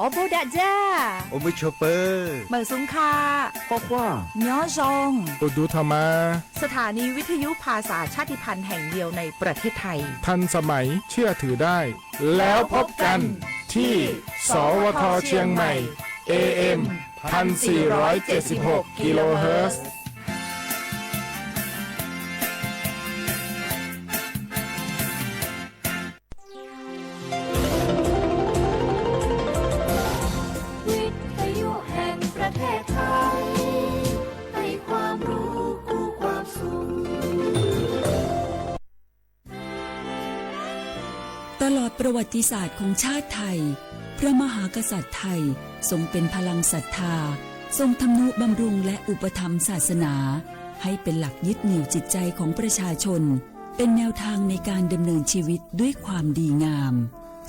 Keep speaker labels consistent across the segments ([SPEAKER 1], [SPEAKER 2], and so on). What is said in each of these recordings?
[SPEAKER 1] อ๋อโบดาจ้า
[SPEAKER 2] โอมือโชเปอร์
[SPEAKER 1] เหมอซุงคา
[SPEAKER 3] ก็ว่า
[SPEAKER 1] ย้อซง
[SPEAKER 3] ตูดูธรรมา
[SPEAKER 1] สถานีวิทยุภาษาชาติพันธุ์แห่งเดียวในประเทศไทย
[SPEAKER 3] ทันสมัยเชื่อถือได้แล้วพบกันที่สวทเชียงใหม่ AM 1476 กิโลเฮิรตซ์
[SPEAKER 4] ตลอดประวัติศาสตร์ของชาติไทยพระมหากษัตริย์ไทยทรงเป็นพลังศรัทธาทรงทำนุบำรุงและอุปถัมภ์ศาสนาให้เป็นหลักยึดเหนี่ยวจิตใจของประชาชนเป็นแนวทางในการดำเนินชีวิตด้วยความดีงาม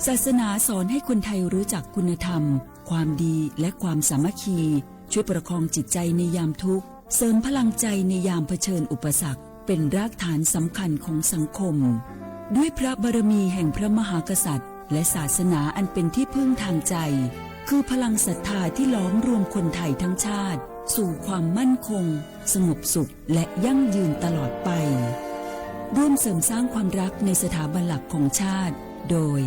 [SPEAKER 4] ศาสนาสอนให้คนไทยรู้จักคุณธรรมความดีและความสามัคคีช่วยประคองจิตใจในยามทุกข์เสริมพลังใจในยามเผชิญอุปสรรคเป็นรากฐานสำคัญของสังคมด้วยพระบารมีแห่งพระมหากษัตริย์และศาสนาอันเป็นที่พึ่งทางใจคือพลังศรัทธาที่ล้อมรวมคนไทยทั้งชาติสู่ความมั่นคงสงบสุขและยั่งยืนตลอดไปร่วมเสริมสร้างความรักในสถาบันหลักของชาติโดย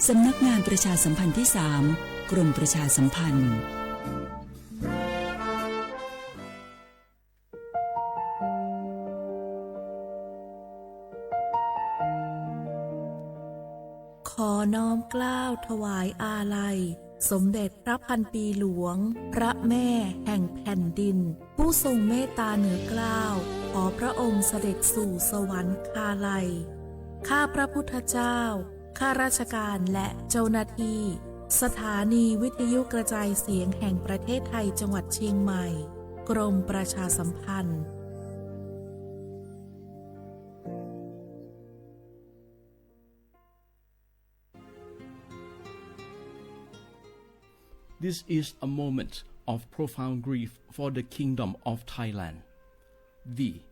[SPEAKER 4] สำนักงานประชาสัมพันธ์ที่ 3 กรมประชาสัมพันธ์
[SPEAKER 1] ขอน้อมเกล้าถวายอาลัยสมเด็จพระพันปีหลวงพระแม่แห่งแผ่นดินผู้ทรงเมตตาเหนือเกล้าขอพระองค์เสด็จสู่สวรรคาลัยข้าพระพุทธเจ้าข้าราชการและเจ้าหน้าที่สถานีวิทยุกระจายเสียงแห่งประเทศไทยจังหวัดเชียงใหม่กรมประชาสัมพันธ์
[SPEAKER 5] This is a moment of profound grief for the Kingdom of Thailand. We,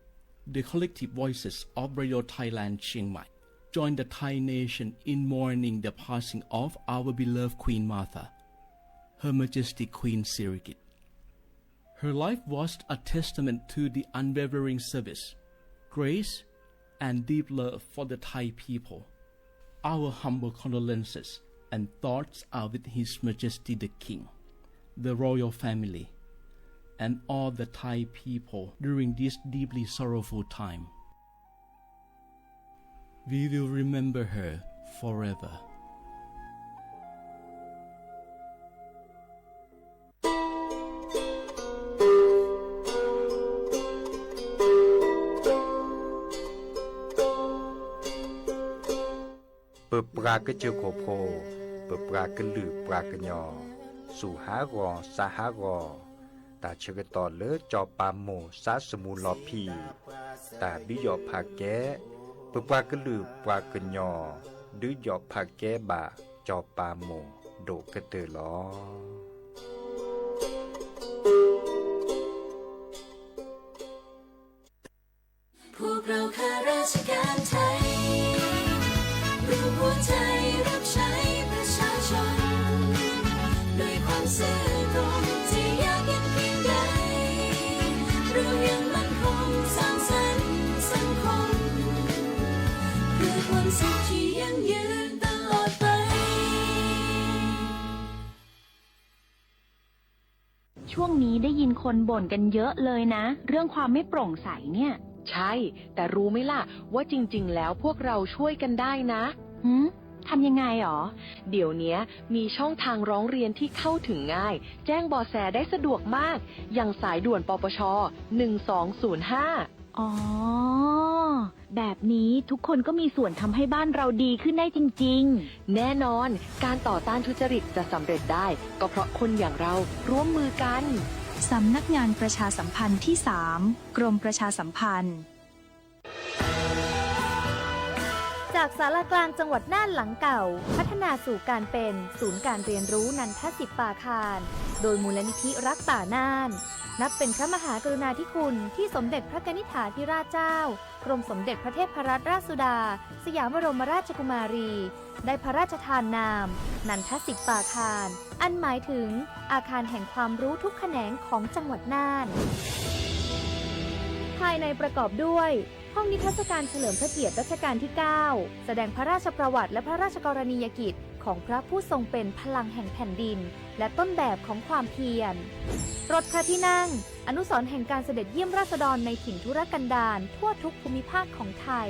[SPEAKER 5] the collective voices of Radio Thailand Chiang Mai, join the Thai nation in mourning the passing of our beloved Queen Martha, Her Majesty Queen Sirikit. Her life was a testament to the unwavering service, grace, and deep love for the Thai people. Our humble condolences and thoughts are with His Majesty the King, the royal family, and all the Thai people during this deeply sorrowful time. We will remember her forever.
[SPEAKER 2] Pra cái chiều cổ phô, pra cái lử pra cái nhỏ, su há gò sa há gò, ta chơi cái tò lỡ cho pa mồ sa smu lò phi, ta bí dọ pha ké, pra cái lử pra cái nhỏ, đứa dọ pha ké bà cho pa mồ đổ cái từ lò.
[SPEAKER 6] พวกเราข้าราชการไทยรวมหัวใจรับใช้ประชาชนด้วยความซื่อตรงที่ยากเย็นเพียงใดเรายังมั่นคงสร้างสรรค์สังคมเพื่อความสุขที่ยั่งยืนตลอดไป
[SPEAKER 7] ช่วงนี้ได้ยินคนบ่นกันเยอะเลยนะเรื่องความไม่โปร่งใสเนี่ย
[SPEAKER 8] ใช่แต่รู้ไหมล่ะว่าจริงๆแล้วพวกเราช่วยกันได้นะ
[SPEAKER 7] ทำยังไงหรอ
[SPEAKER 8] เดี๋ยวนี้มีช่องทางร้องเรียนที่เข้าถึงง่ายแจ้งเบาะแสได้สะดวกมากอย่างสายด่วนปปช1205
[SPEAKER 7] อ๋อแบบนี้ทุกคนก็มีส่วนทำให้บ้านเราดีขึ้นได้จริง
[SPEAKER 8] ๆแน่นอนการต่อต้านทุจริตจะสำเร็จได้ก็เพราะคนอย่างเราร่วมมือกัน
[SPEAKER 9] สำนักงานประชาสัมพันธ์ที่ 3 กรมประชาสัมพันธ์
[SPEAKER 10] จากศาลากลางจังหวัดน่านหลังเก่าพัฒนาสู่การเป็นศูนย์การเรียนรู้นันทศิลปาคารโดยมูลนิธิรักป่าน่าน นับเป็นพระมหากรุณาธิคุณที่สมเด็จพระกนิษฐาธิราชเจ้ากรมสมเด็จพระเทพรัตนราชสุดาสยามบรมราชกุมารีได้พระราชทานนามนันทสิปาคารอันหมายถึงอาคารแห่งความรู้ทุกแขนงของจังหวัดน่านภายในประกอบด้วยห้องนิทรรศการเฉลิมพระเกียรติรัชกาลที่ 9 แสดงพระราชประวัติและพระราชกรณียกิจของพระผู้ทรงเป็นพลังแห่งแผ่นดินและต้นแบบของความเพียรรถพระที่นั่งอนุสรณ์แห่งการเสด็จเยี่ยมราษฎรในถิ่นทุรกันดารทั่วทุกภูมิภาคของไทย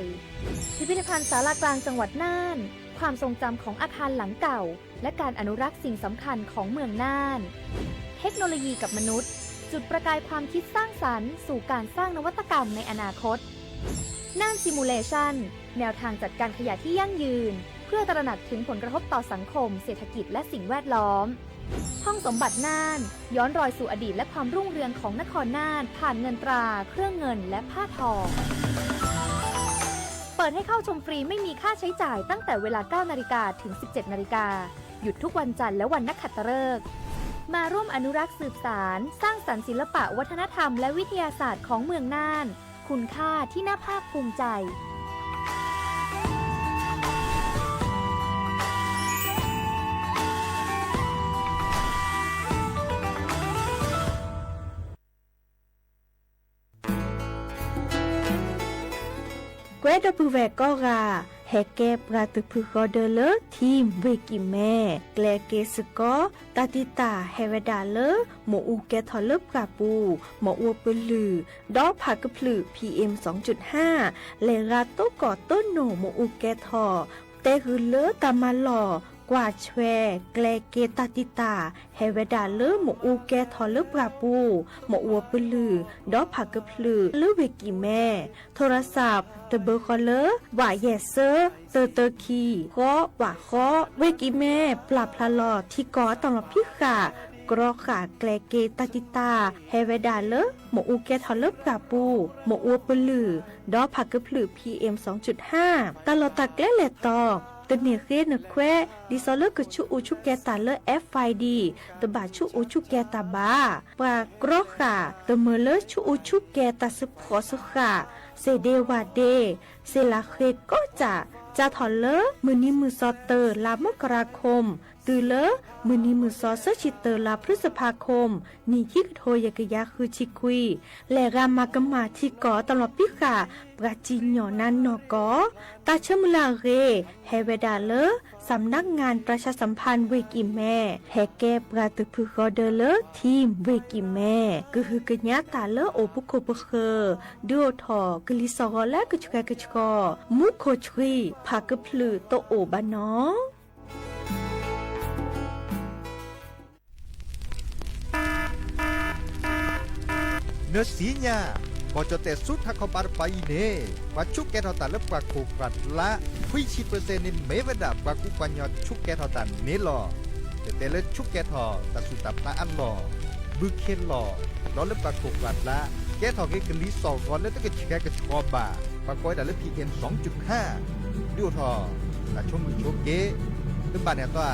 [SPEAKER 10] พิพิธภัณฑ์ศาลากลางจังหวัดน่านความทรงจำของอาคารหลังเก่าและการอนุรักษ์สิ่งสำคัญของเมืองน่านเทคโนโลยีกับมนุษย์จุดประกายความคิดสร้างสรรค์สู่การสร้างนวัตกรรมในอนาคตน่านซิมูเลชันแนวทางจัดการขยะที่ยั่งยืนเพื่อตระหนักถึงผลกระทบต่อสังคมเศรษฐกิจและสิ่งแวดล้อมห้องสมบัติน่านย้อนรอยสู่อดีตและความรุ่งเรืองของนครน่านผ่านเงินตราเครื่องเงินและผ้าทองเปิดให้เข้าชมฟรีไม่มีค่าใช้จ่ายตั้งแต่เวลา 9 นาฬิกาถึง 17 นาฬิกาหยุดทุกวันจันทร์และวันนักขัตฤกษ์มาร่วมอนุรักษ์สืบสานสร้างสรรค์ศิลปะวัฒนธรรมและวิทยาศาสตร์ของเมืองน่านคุณค่าที่น่าภาคภูมิใจ
[SPEAKER 11] เกวดปูแวก็ราแฮเกปราตุพุกอเดเลทีมเวกิแม่แกลเกสกอตาติตาเฮเวดาเลหมออูแกทอลเลปราปูหมออัวปลือดอผักกะพลือ PM 2.5 เลราโตก่อต้นโหนหมออูแกทอเตหือเลตามาหล่อกว่าแชแกลเกตาติตาเฮเวดาเลหมออูแกทอลเลปราปูหมออัวปลือดอผักกะพลือเลเวกิแม่โทรศัพท์ตะเบอร์คอเลว่าแยเซอร์เตอคีก็ว่าข้อเวกิแม่ปรับพลาลอที่ก่อตลอดพิขากรอขาแกลเกตาติตาเฮเวดาเลหมออูแกทอลเลปราปูหมออัวปลือดอผักกะพลือ PM 2.5 ตลอดตะแกลเลตอตะเนเรนแควดิซอเลกชุอูชุแกตาเล FID ตะบาชุอูชุแกตาบาปากรอขาตะเมเลชุอูชุแกตาสพอสขาเซเดวาเดเซลาเคก็จะถอนเลมือนี้มือซอเตอร์ลามกราคมตือเลมือนี้มือซอเซชิเตอร์ลาพฤษภาคมนี่ที่กโทยกยาคือชิคุยและรามากมาที่ก่อตลอดพิกาปราจีนอนันนอกอตาเชมลาเรเฮเวดาเลสำนักงานประชาสัมพันธ์เวกิแม่แฮแกปราตุพุกอเดเลทีมเวกิแม่ก็คือกญาตาเลโอปุโคปเคดูทอกลิซอและกชกชกมุโคชรีพากพลือโตโอบานอ
[SPEAKER 2] เนื้อสีญาก็จะแต่สุดทักเขาปาร์ไปเน่ว่าชุกแกทอตันและปากโคกัดละคุยชีเปอร์เซ็นต์ในเมวดาปากกุปัญญาชุกแกทอตันเนลอแต่ละชุกแกทอตัดสุดตับละอันหล่อบึกเคนหล่อร้อนและปากโคกัดละแกทอเกกลีสองร้อนแล้วต้องกระชิกกระชอบาปากก้อยแต่ละ PM 2.5 ดูทอแต่ช่วงมือช่วงเกตึ้งบ้านเนี่ยตัว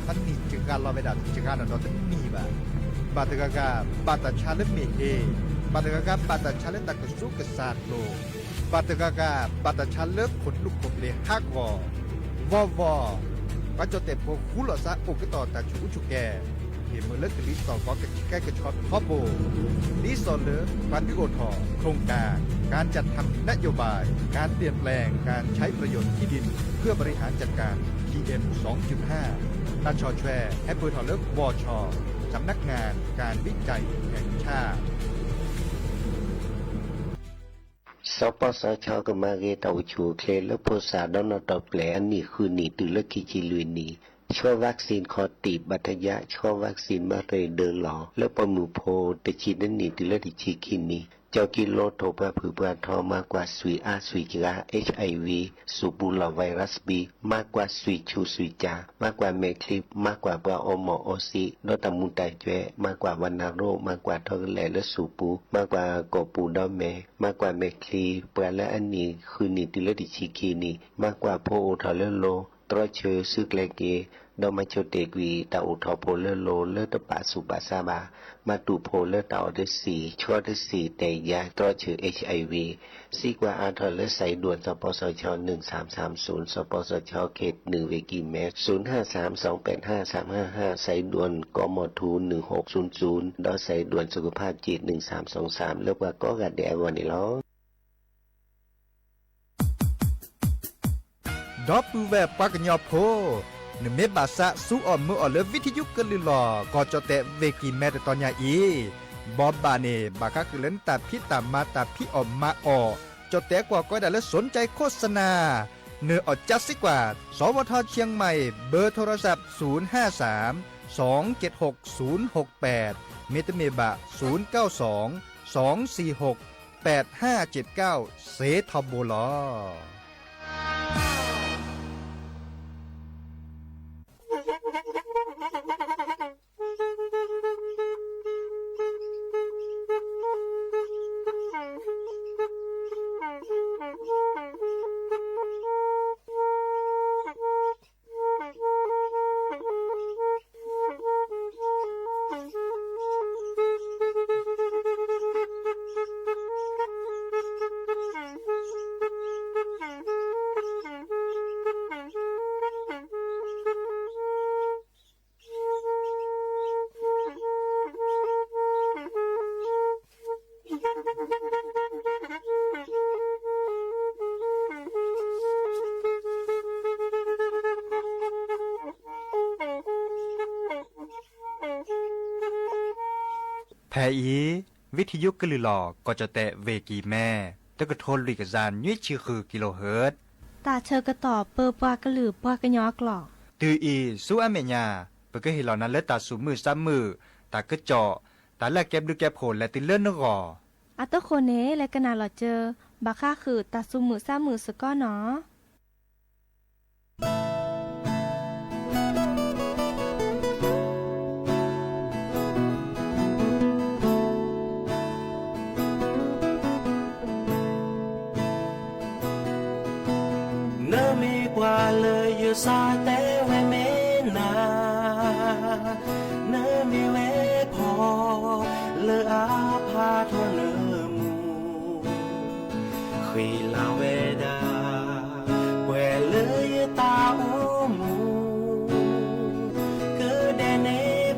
[SPEAKER 2] ท่านนี่จึงการรอไปดับจึงการนอนตึ้งนี่บ้าบาตกากาบาตชาเลเมเอบาตกากาบาตชาเลตักกสุกศาสตร์โลบาตกากาบาตชาเลขนลุกขบเลฮักวอปัจจุบันพวกคุลซาอกต่อตาชูชุแกเห็นมือเล็กลิสต่อก็กระชิกกระชอบทอโบลิสเลปันดิโอทอโครงการจัดทำนโยบายการเปลี่ยนแปลงการใช้ประโยชน์ที่ดินเพื่อบริหารจัดการ PM 2.5 ตาชอแชร์แอปเปิลทอเลิกวอชอสำนักงานการวิจัยแห่งชาติ
[SPEAKER 12] สปสชก็มาเกตเอาชูเคลและโพสาดอนตอบแปลอันนี้คือนี่ตือละกิจิลุยนี่ช่วยวัคซีนคอตีบัตยะช่วยวัคซีนมาเรเดอร์หลอแล้วปมูโพตะชีนั่นนี่ตือละดิชีกินนี่เจ้ากิโลโทปะผือปะทอมากกว่าสุยอาสุยจา HIV สูบูลาไวรัสบีมากกว่าสุยชูสุยจามากกว่าเมคลิปมากกว่าปะอมอโอซีโนตามุนไตเจมากกว่าวันนาโรมากกว่าทอกแลและสูปูมากกว่ากอปูดอเมมากกว่าเมคลีปะและอันนี้คือนี่ติเลดิชิกีนี่มากกว่าโพโอทอเลโล ตรอเชอซึกเลเกดอมาโชเตกวีตาอุทอโพเลโลเลตปะสุบาซาบามาตุโพเลตาอดสีชัวดสีแต่ยาตรอเชอ HIV ซีกว่าอาทอเลใส่ด่วนสปสช1330สปสชเขต1เวกิเมตร0532853555ใส่ด่วนกมทู1600ดอใส่ด่วนสุขภาพจิต1323แล้วว่าก็กะแดวันนี้ล้อ
[SPEAKER 2] ดอปูแวปากญอโพนเมบาสะสูออมมืออเลวิทยุกลือลอกอจอเตเวกิเมตตอนยาอีบอบบาเนบากะกึเลนตาพิตามาตาพิออมมาออจอเตกว่าก็ได้และสนใจโฆษณาเนื้ออดจัดสิกว่าสวทเชียงใหม่เบอร์โทรศัพท์053 276 068เมตเมบะ092 246 8579เซทอโบลอแพอีวิทยุกลือหลอก็จะแตะเวกีแม่ตะกะโทนลิกซานยุ้ยชื่อคือกิโลเฮิรตซ์
[SPEAKER 11] ตาเชอกระต่อเปอปากระหลือปากระยอกหลอก
[SPEAKER 2] ตืออีสู้อเมญาเปก็เห็นเหล่านั้นและตาสูมือซ้ำมือตากระเจาะตาแลกแก็บดูแก็บโผล่และติเลื่อนนกอ
[SPEAKER 11] อัตโคเนและกนาหลอเจอบาค่าคือตาซุมือซ้ำมือสก้อเนาะ
[SPEAKER 13] เลยอยู่ซาแต่ไว้เมนาเนมีเวพอเลออาพาทอเนมูคุยลาเวดาเวเลยตาอูมูก็เดเน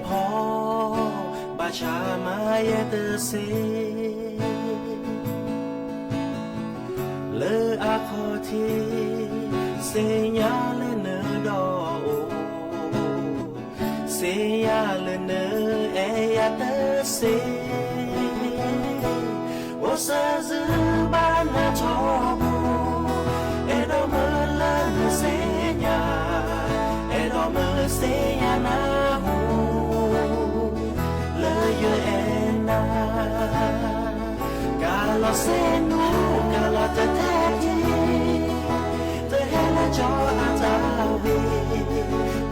[SPEAKER 13] พอบาชามาเยเตเซเลออาคอทีSegnale do Segnale e a te se O sa ba na tobo E do me la segna E do me segna na hu Le yo ena Calo se nu calo te te cho anh ta về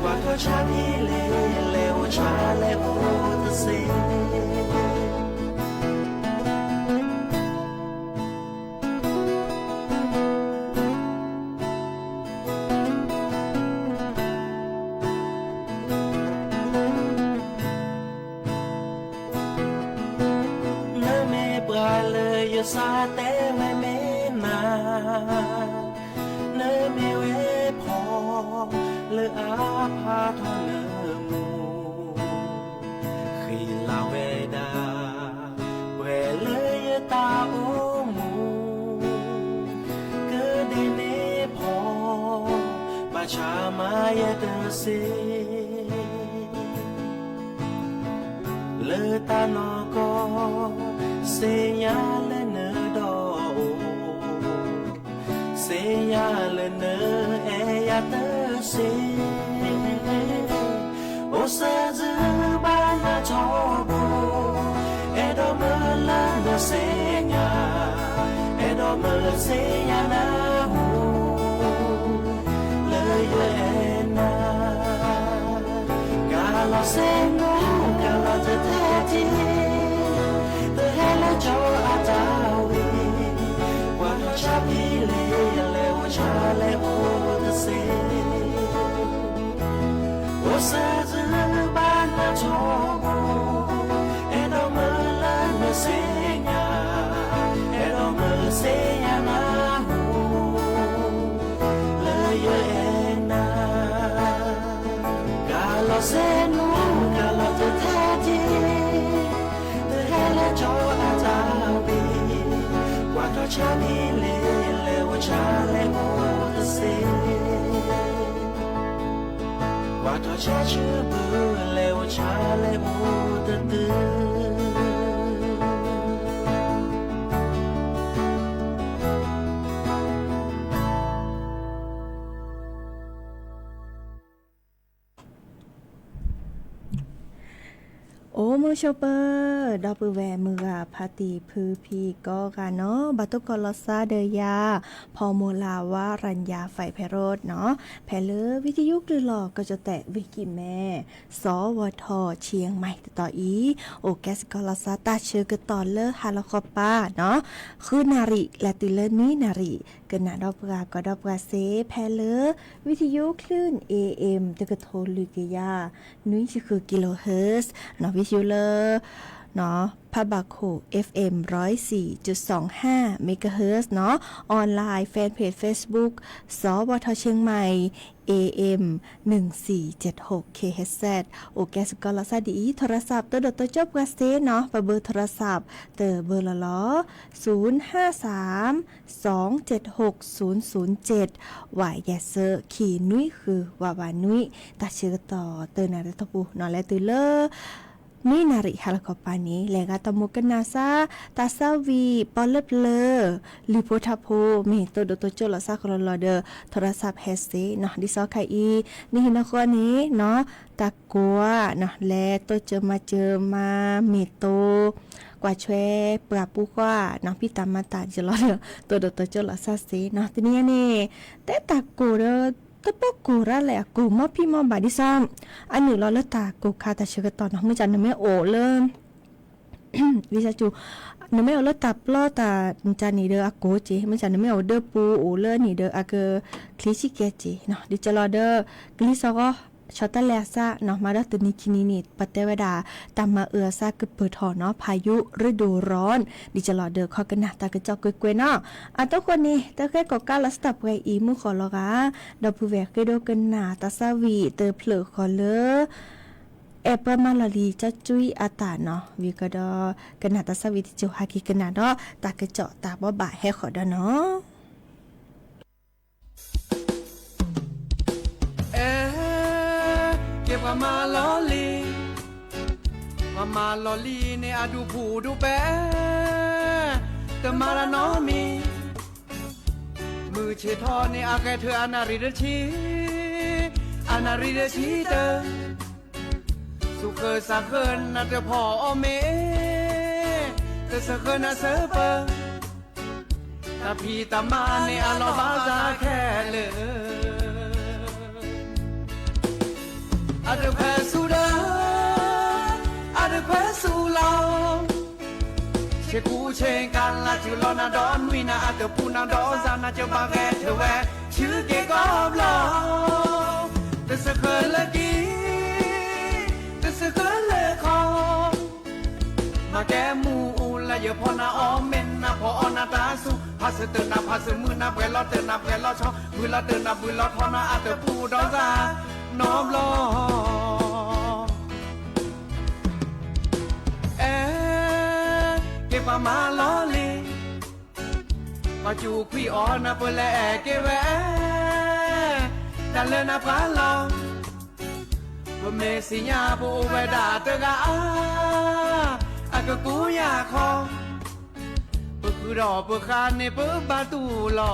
[SPEAKER 13] qua thôi cha đi leo cha leo ta sẽ nơi mẹ bả lời xa té mẹ mẹ mà nơi mẹ ế phò lời á pha thọ lỡ mù khi lao về đà về lời ta ô mù cứ đến ế phò bà cha mai tơ xê lời ta nó có xê nhá lên nơi đó Segnale e a te se O sa zu ba na tobo E do me la no segna E do me segna na hu Le yo ena Calo se no calo te te ti Te hela jo a ta wi Quando cha pi le cha le o te se เสือบ้านนาโชกุเอดอมือละเนเสียเอดอมือเสียนาหูเลยเยนากาลเซนูกาลเตแท้จีเตแฮละโจอาจาบีกว่าตัวชาบีเลวชาเลโมเตเซว่าตัวชาชื่อบือเลวชาเลโมเตตือ
[SPEAKER 11] โอ้มือโชเปอร์ดอปือแวมือพาตีพือพีก็กันเนาะบัตุกอลซาเดยาพอโมลาวารัญญาไฟไพโรดเนาะแพเลอวิทยุกลือหลอกก็จะแตะวิกิแม่สวทเชียงใหม่ต่ออีโอแกสกอลซาตาเชือกตอนเลอฮาลคอป้าเนาะคือนาริและติเลมีนาริกนาดอปกาก็ดอปกาเซแพเลอวิทยุคลื่น AM ตะกะโทลุกยานุ้ยคือกิโลเฮิรตซ์เนาะวิทยุเลอเนาะพะบาโค FM 104.25 เมกะเฮิรตซ์เนาะออนไลน์แฟนเพจ Facebook สวทเชียงใหม่ AM 1476 KHZ โอแกสกอลซาดีโทรศัพท์ตัวดจบกาเซเนาะเบอร์โทรศัพท์เตอเบอร์ละล้อ053-276-007วายแยเซอร์ขี่นุ้ยคือวาวานุ้ยตาเชื่อต่อเตอนาเรตปูนอและตือเลอนี่นาริฮาลกอปานี้แลกาตมุกันนาซาตาซาวีปอลเลลิโพทาโพมีตัวดตัวโจลซาคลอเดอโทรศัพท์เฮสซีเนาะดิซอไคอีนี่นะคนนี้เนาะตะกัวเนาะแลตัวเจอมามีโตกว่าช่วยปราปูกว่าน้องพี่ตามมาตาจะรอเดอตัวดตัวโจลซาซีเนาะทีนี้นี่แต่ตะกัวเดอตะปอกกูระแหละกูมอพี่มอบาดิซ้ำอันหนึ่งเราเลือกตากูคาตาเชื่อตอนน้องไม่จันไม่โอเริ่ม วิชาจูน้องไม่เอาเลือกตาปล้อตาจันนี่เด้ออากูจีไม่จันไม่เอาเด้อปูโอเลือนี่เด้ออาเกคลิชิเกจีเนาะดิจะรอเด้อกลิซอก็ชอตแลซ่าเนาะมาดตัวนี้คินินิปเตวดาตามมาซ่ากึเปิดถอเนาะพายุฤดูร้อนดิจะรอเด้อข้อกันนะตากระจอกกวยๆเนาะอ่ะตัวคนนี้ตะแค่กอกาลัสตับไว้อีมือขอลอกะดอกผู้แวกเกโดกันนาตาซาวีเตอเผลอขอเลอแอปเปิลมาลาลีจะจุยอาตาเนาะวิกดอกันนาตาซาวีที่เจ้าฮากิกันนาเนาะตากระจอกตาบ่บ่ายให้ขอดอเนาะ
[SPEAKER 13] เก็บมาลอลีในอาดูผูดูแปแต่มาละน้อมีมือเชทอในอาแกเธออนาริเดชีเตอสุเคยสักเคินน่าจะพอเมแต่สักเคินน่าเซเปอตาพี่ตามาในอาลอบาซาแค่เลยอาเดแควสูเดอาเดแควสูลาเชกูเชงกันละจิลอนาดอนวินาอาเดปูนาดอนซานาเจบาแกเทแวชื่อเกกอบลาแต่สะเคินละกีแต่สะเคินละคอมาแกมูละเยพอนาออมเมนนาพอนาตาสุพาสเตนาพาสมือนาเวลอเตนาเวลอชอมือละเตนามือละทอนาอาเดปูดอนซาน้อมลอเก็บมาลอลีมาจูคุยอ่อนนะเปล่าเก็บแหวนดันเลยนะพาลองว่าเมสิญาบูเวดาเตกาอาก็กูอยากขอเปิดคือดอกเปิดคานในเปิดบาตูหล่อ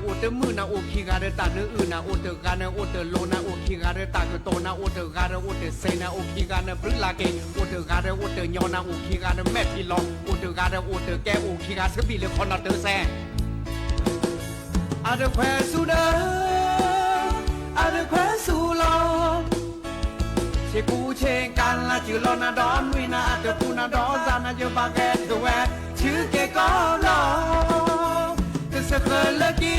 [SPEAKER 13] อุตมือนาอุคิกาเรตาเนื้ออื่นนาอุตกาเนอุตโลนาอุคิกาเรตาโตนาอุตกาเรอุตเซนาอุคิกาเนปรึลาเกอุตกาเรอุตยอนาอุคิกาเนแม่พิลองอุตกาเรอุตแกอุคิกาสบิเลคอนนาเตแซอาเดแควสูเดอาเดแควสูลอเชกูเชงกันละจิลอนาดอนวินาอาเดปูนาดอนซานาเจบาแกเทแวช ชื่อแกก็รอจะสักเกลกี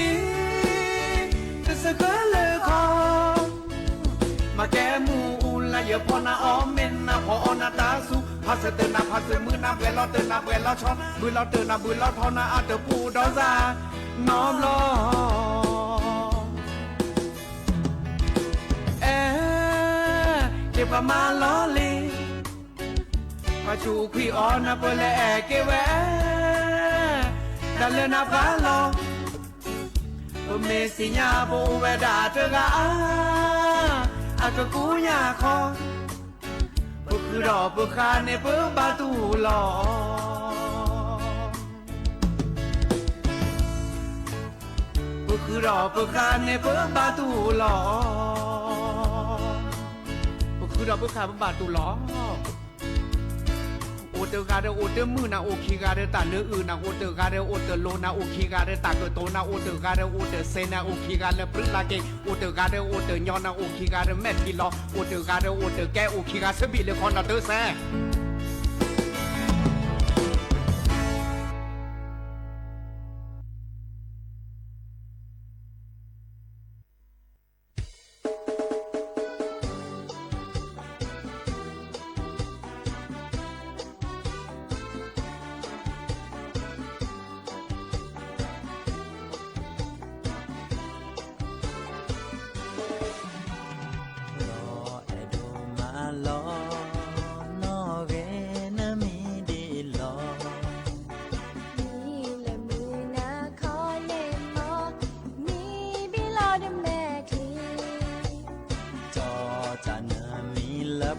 [SPEAKER 13] จะสักเกลคอมาแกมูละเยอะพอนาออมเมนนะพอนาตาสุพาสเตนาพาสมือนาเวลาเตนาเวลาชอนมือเราเตนามือเราทอนาอาเตปูดอซาน้อมรอเก็บมาล้อลีมาชูขี้อ้อนนะเปล่าเก็บแหวนดันเลนะฟ้าลอเมสิญาโบเวดาเตกาอากกูญาคอบุคือรอบุคาเนเปิ้บาตูลอบุคือรอบุคาเนเปิ้บาตูลอบุคือรอบุคาบาตูลอโอเตกาเดโอเตมือนาโอคีกาเดตาเนื้ออื่นนาโอเตกาเดโอเตโลนาโอคีกาเดตาเกโตนาโอเตกาเดโอเตเซนาโอคีกาเลปริลาเกโอเตกาเดโอเตญอนาโอคีกาเดแมททีลอโอเตกาเดโอเตแกโอคีกาสบิเลคอนนาเตแซ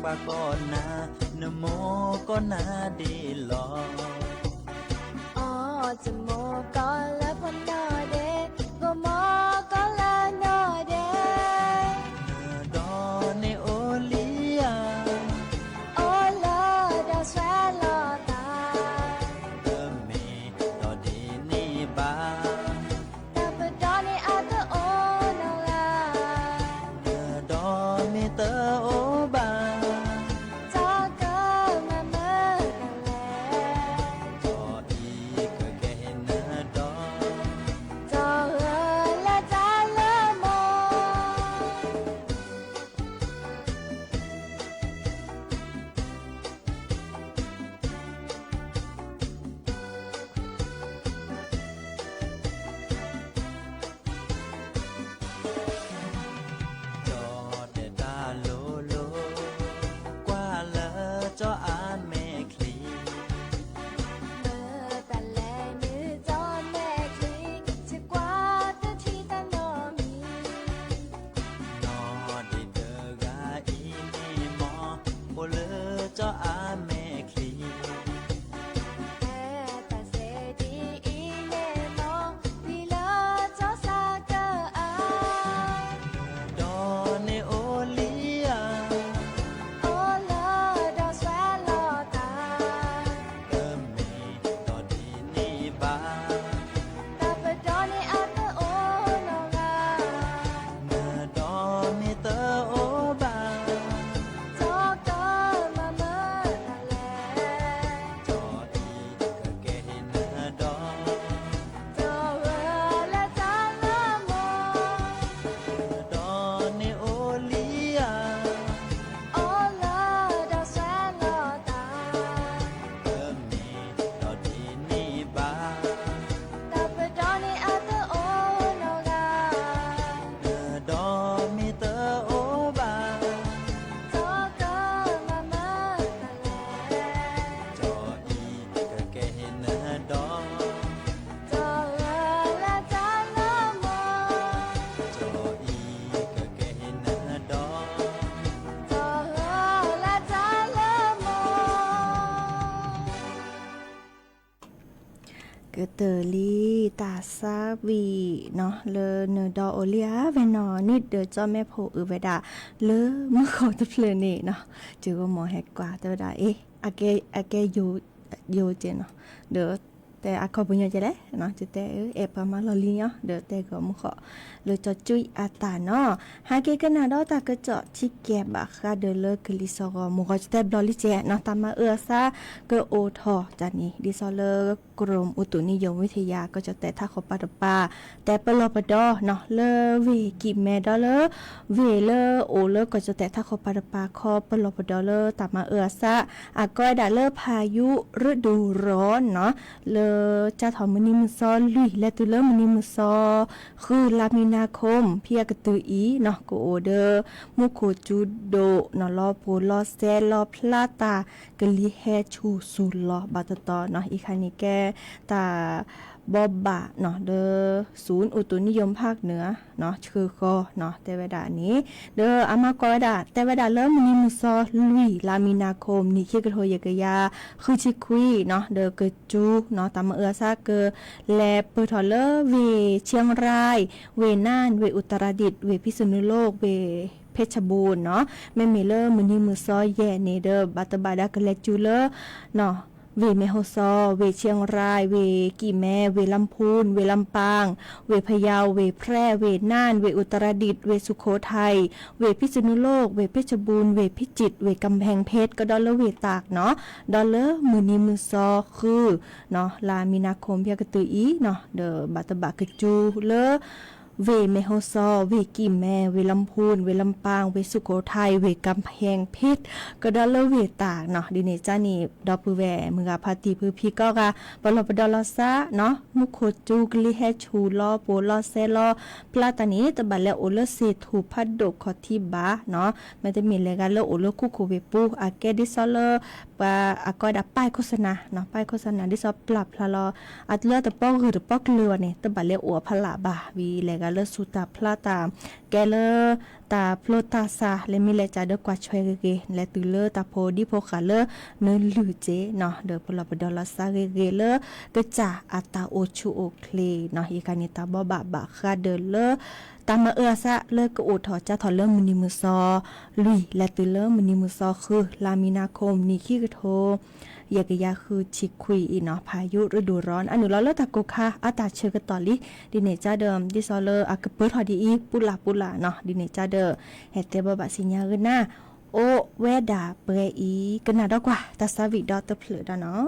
[SPEAKER 13] บาก่อนนะนโมก็นาดีหลออ๋อจะโมก็ละพนอเดก็โมก็ละนอเดดอเนโอลียโอลาดาสวาลอตาเดเมดอดีนีบาตาปดอเนอาเตโอนาลาดอเมเตโอบา
[SPEAKER 11] เกเตอลีตาซาวีเนาะเลเนดอโอเลียเวนอนิดเดจอแม่โพอือเวดาเลมือขอตะเพลเนเนาะจือว่าหมอแฮกกว่าแต่ว่าเอ๊ะอาเกโยเจเนาะเดอ แต่อาขอบุญจะได้เนาะจะแต่เอปมาลอลีเนาะเดี๋ยวแต่ก็มขอเลยจะจุยอาตาเนาะหาเกกันนาดอตาก็จะชิแกบะค่ะเดลกลิซอมก็จะแต่บลอลิเจเนาะตามมาซาก็โอทอจานี่ดิซอเลกรมอุตุนิยมวิทยาก็จะแต่ถ้าขอปาตปาแต่ปลอปดอเนาะเลเวกิแมดอเลเวเลโอเลก็จะแต่ถ้าขอปาตปาคอปลอปดอเลตามมาซาอาก็ดาเลพายุฤดูร้อนเนาะเลจะถอมนิมซอลุยและตุเลมนิมซอคือลามินาคมเพียกตุอีเนาะโกโอเดมุโคจูโดเนาะลอโปลอเซลอพลาตากลิเฮชูซูลอบาตตอเนาะอีคันนี้แกตาบอบบะเนาะเดอศูนย์อุตุนิยมภาคเหนือเนาะคือคอเนาะแต่เวลานี้เดออามากอดาแต่เวลาเริ่มนิมุซอลุยลามินาคมนี่คิกโทยกยาคือชิคุยเนาะเดอเกจูเนาะตามซาเกแลเปอร์ทอเลเวเชียงรายเวน่านเวอุตรดิตถ์เวพิษณุโลกเวเพชรบูรณ์เนาะแม่เมเลอร์มือนี้มือซอแย่เนเดอร์บัตบาดากเลจูเลอร์เนาะเวเมโฮซอเวเชียงรายเวกี่แม่เวลำพูนเวลำปางเวพะเยาเวแพร่เวน่านเวอุตรดิตถ์เวสุโขทัยเวพิษณุโลกเวเพชรบูรณ์เวพิจิตรเวกำแพงเพชรก็ดอลเลอร์เวตากเนาะดอลเลอร์มือนี้มือซอคือเนาะลามีนาคมเพียกตืออีเนาะเดอบัตบากจูเลอเวเมโฮซอเวกิมแม่เวลำพูนเวลำปางเวสุโขทัยเวกำแพงเพชรก็ดอลเลอร์เวตากเนาะดิเนจานี่ดอปูแวมือกาพาติพือพีก็กะปลอปดอลซาเนาะมุโคจูกลิเฮชูลอโปลอเซลอพลาตานีตะบัดแล้วโอเลเซทูพัดดกคอทิบาเนาะมันจะมีเลกาเลโอเลคุโคเวปูอาเกดิซอเลปาอากอดาป้ายโฆษณาเนาะป้ายโฆษณาดิซอปรับพลาลออัดเลอตะปอกหือตะปอกเรือนี่ตะบัดแล้วอัวพลาบาวีเลกาเลสุตาพลาตาแกเลตาโพลตาซาเลมิเลจาเดกว่าช่วยเกและตือเลตาโพดิโพคาเลเนลือเจเนาะเดปลบดอลซาเกเลกะจาอาตาโอชูโอเคลเนาะอีกานิตาบอบะบะคาเดเลตามมาซะเลกโอทอจะถอเลมนิมุซอลุยและตือเลมนิมุซอคือลามินาคมนี่ขี้กะโทยากยาคือชิคุยอีเนาะพายุฤดูร้อนอันหนูเราเลิกตะโกค่ะอาตาเชกตอลิดิเนจาเดิมดิซอเลอร์อากเปิดฮอดีอีปุลาเนาะดิเนจาเดอเฮเตบะบะสิญญาเกนะโอเวดาเปรอีกนาดอกว่าตาสวิดอตเพลดาเนาะ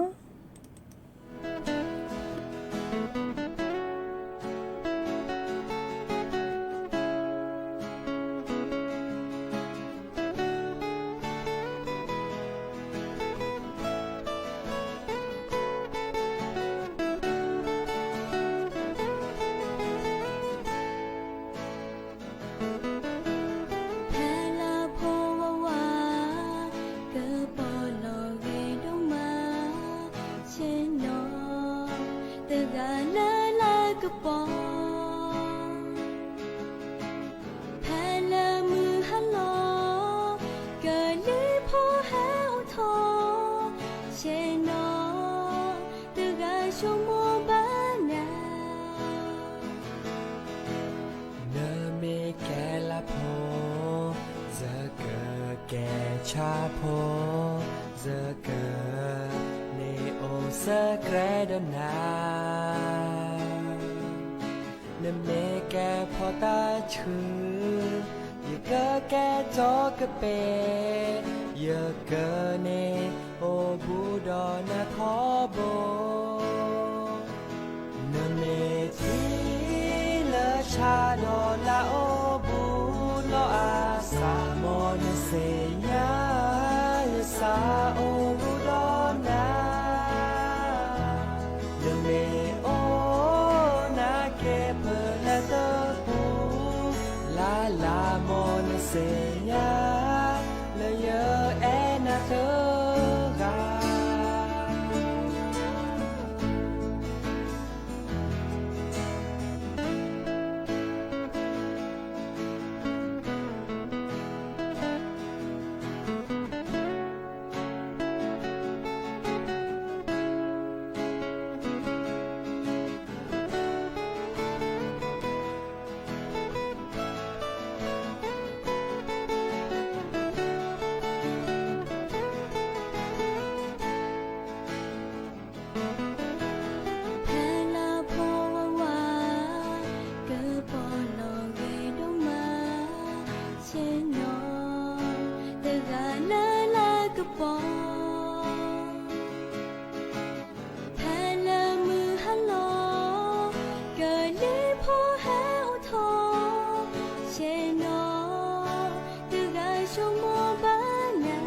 [SPEAKER 13] ชาโพเจอเกเนโอเซเกรดนาเนเมแกพอตาชื่อยเกแกจอกเปยเกเนโอบูดอนาทอโบเนเมทีเลชาดอลาโอบูโลอาสามอนเซยาซาโอบูดอนาเดเมโอนาเกเพลเตปูลาลามอนเซยาเลเยเอนาเธอกา
[SPEAKER 6] ปอแผ่ละมือฮัลโหลเกิดลีพอแฮวทอเชนอตึกไอชงโมบ้านนา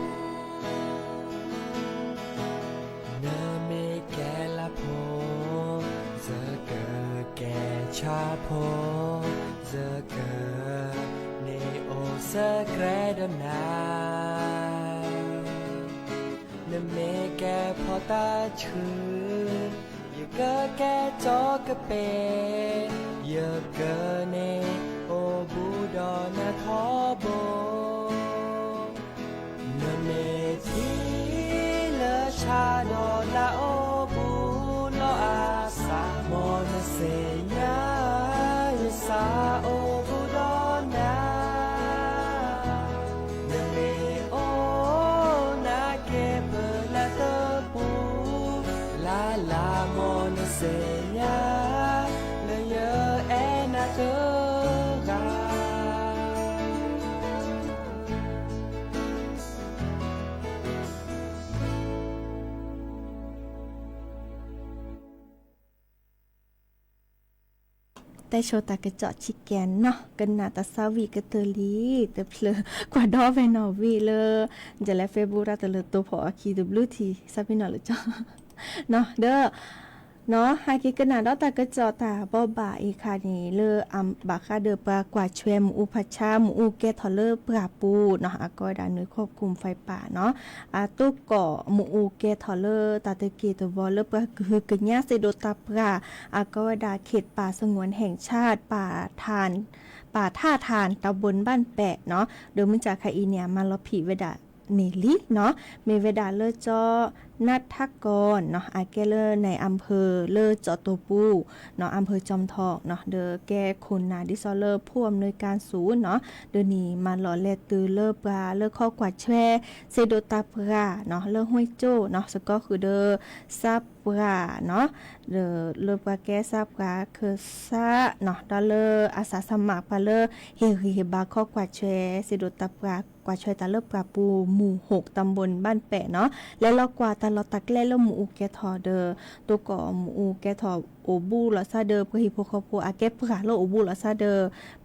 [SPEAKER 13] เนเมแกละโพเจอเกิดแกชาโพเจอเกิดเนโอเซเกรดนาเนเมแกพอตาชื่ออย่าเกิดแกจอกะเปอย่าเกิดเนโอบูดอนาทอโบเนเมทีเลชาโดลาโอบูโลอาสามอนาเซญายสาโอบูดอนาเนเมโอนาเกเปลาเตปูลาลามอนาเซญาเลเยเอนาเตกา
[SPEAKER 11] แต่โชตากระเจาะชิแกนเนาะกันนาตาซาวีกะเตอลีแต่เพลอกว่าดอเวนอวีเลยจะและเฟบูราตะเลตัวพอคีดบลูทีซาบินอเลยจ้ะเนาะเด้อเนาะหากิกันนาดอตากระเจาะตาบ่บ่าอีค่ะนี่เลอบาคาเดอปากว่าแชมอุพัชชาหมูแกทอเลปราปูเนาะอากอยดานึควบคุมไฟป่าเนาะอาตุกเกาะหมูแกทอเลตาตะกีตะวอเลปคือกะญาเซโดตาปราอากอยดาเขตป่าสงวนแห่งชาติป่าท่าทานตำบลบ้านแปะเนาะโดยมันจากคาอีเนี่ยมาลอผีเวดาเนลิเนาะเมเวดาเลอจอนัทกรเนาะอาแกเลอในอำเภอเลอจอโตปูเนาะอำเภอจอมทองเนาะเดอแกคุณนาดิซอเลอร์ผู้อำนวยการศูนย์เนาะเดอนี่มาหล่อแลตือเลอปลาเลอข้อกวาดแชเซโดตาปราเนาะเลอห้วยโจ้เนาะสก็คือเดอซับปราเนาะเดอเลอปลาแกซับปราคือซะเนาะดอเลออาสาสมัครปลาเลอเฮบาข้อกวาดแชเซโดตาปรากว่าช่วยตาเลิบปราปูหมู่6ตำบลบ้านแปะเนาะและเรากว่าตาเราตักแล่แล้วหมูแกทอเดอตัวก่อหมูแกทอโอบูลอซาเดอเพื่อฮิโปคอโพอาแกปราโลโอบูลอซาเดอ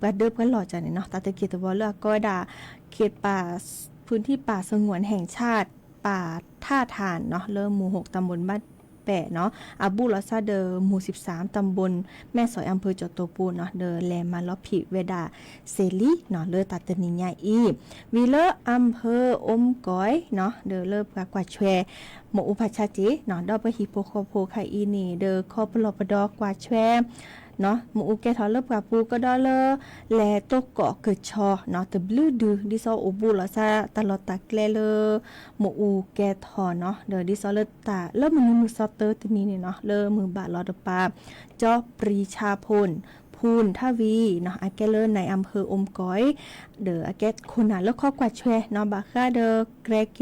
[SPEAKER 11] ปราเดอเพื่อหล่อจันเนาะตาตะเกียตะวอเลอก็ดาเขตป่าพื้นที่ป่าสงวนแห่งชาติป่าท่าทานเนาะเริ่มหมู่6ตำบลบ้านแปะเนาะอาบูลอซาเดอหมู่13ตำบลแม่สอยอำเภอจอโตปูเนาะเดอแลมาลอผิเวดาเซลีเนาะเลอตัดตนิญาอีวีเลออำเภออมก้อยเนาะเดอเลอกว่าแชหมอุปัชชาจิเนาะดอปฮิโปโคโพไคอีนี่เดอคอปลอปดอกว่าแชเนาะหมูแกทอเลิบกับปูก็ดอเลแลตกเกาะเกิดชอเนาะตะบลูดูดิซอโอบูลอซาตลอดตะแกลเลหมูแกทอเนาะเดอดิซอเลตาเลิมมือซอเตอร์ตนี้นี่เนาะเลมือบาลอดปาจอปรีชาพลพูนทวีเนาะอาแกเลในอำเภออมก้อยเดออาแกคนน่ะแล้วข้อกว่าแชเนาะบาค่าเดอแกรเก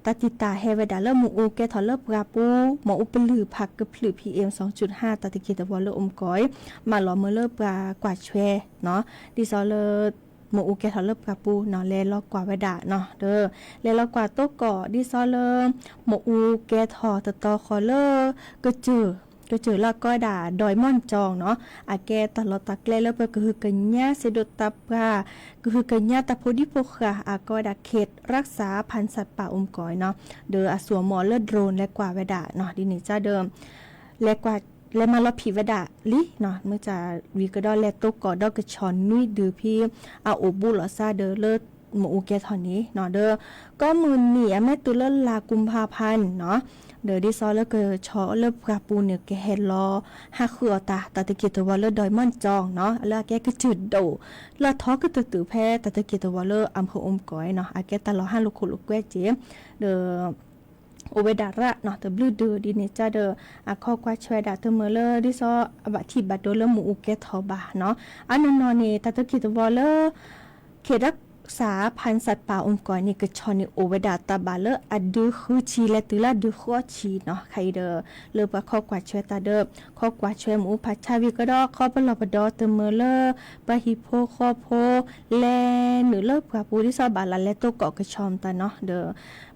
[SPEAKER 11] ตติตาเฮเวดาเลหมูแกทอเลปราปูหมออุปลือผักกับผลือ PM 2.5 ตติกิตวอลอมก้อยมาหลอเมเลปรากว่าแชเนาะดิซอเลหมูแกทอเลปราปูเนาะแลลอกว่าเวดาเนาะเด้อแลลอกว่าโตเกาะดิซอเลหมูแกทอตอคอเลก็เจอแล้วก็ด่าดอยม่อนจองเนาะอาแกตลอดตักแลแล้วก็คือกัญญาเสดตาปราก็คือกัญญาตะโพดิโพคาอาก็ด่าเขตรักษาพันธุ์สัตว์ป่าอมก้อยเนาะเดออาสัวหมอเลือดโดรนและกว่าเวดาเนาะดินี่จ้าเดิมและกว่าและมาลอผีเวดาลิเนาะเมื่อจะวีก็ดอและตกอดอกกระชอนนุ้ยดือพี่อาโอบูลอซาเดอเลิศหมูแกทอนนี้เนาะเด้อก็มือหนีแม่ตุเลิศลากุมภาพันธ์เนาะเดอดิซอแล้วก็ชอเลิบกราปูเนี่ยแกเฮลอฮักคือตาตะตะเกียตวอลเลอร์ดอยม่อนจองเนาะแล้วแกก็จืดโดแล้วท้อก็ตื่แพ้ตะตะเกียตวอลเลอร์อำเภออมก้อยเนาะอาแกตลอด5ลูกคุลูกแกเจเดอโอเวดาระเนาะตะบลูเดอดิเนจาเดออาข้อกว่าช่วยดาเตเมเลอร์ดิซอบัติบัดโดเลอร์หมูแกทอบาเนาะอันนอนนี่ตะตะเกียตวอลเลอร์เขตสาพันธุ์สัตว์ป่าอมก้อยนี่ก็ชอนี่โอเวดาตาบาเลออดูคือชีและตุลาดูข้อชีเนาะใครเดอเลือปะข้อกว่าช่วยตาเดอข้อกว่าช่วยหมูพัชชาวิก็ดอข้อปลอปดอเตเมเลอร์ปะฮิโพข้อโพแลหรือเลิกกับปูที่ซอบาลาและโตเกาะกระชอมตาเนาะเดอ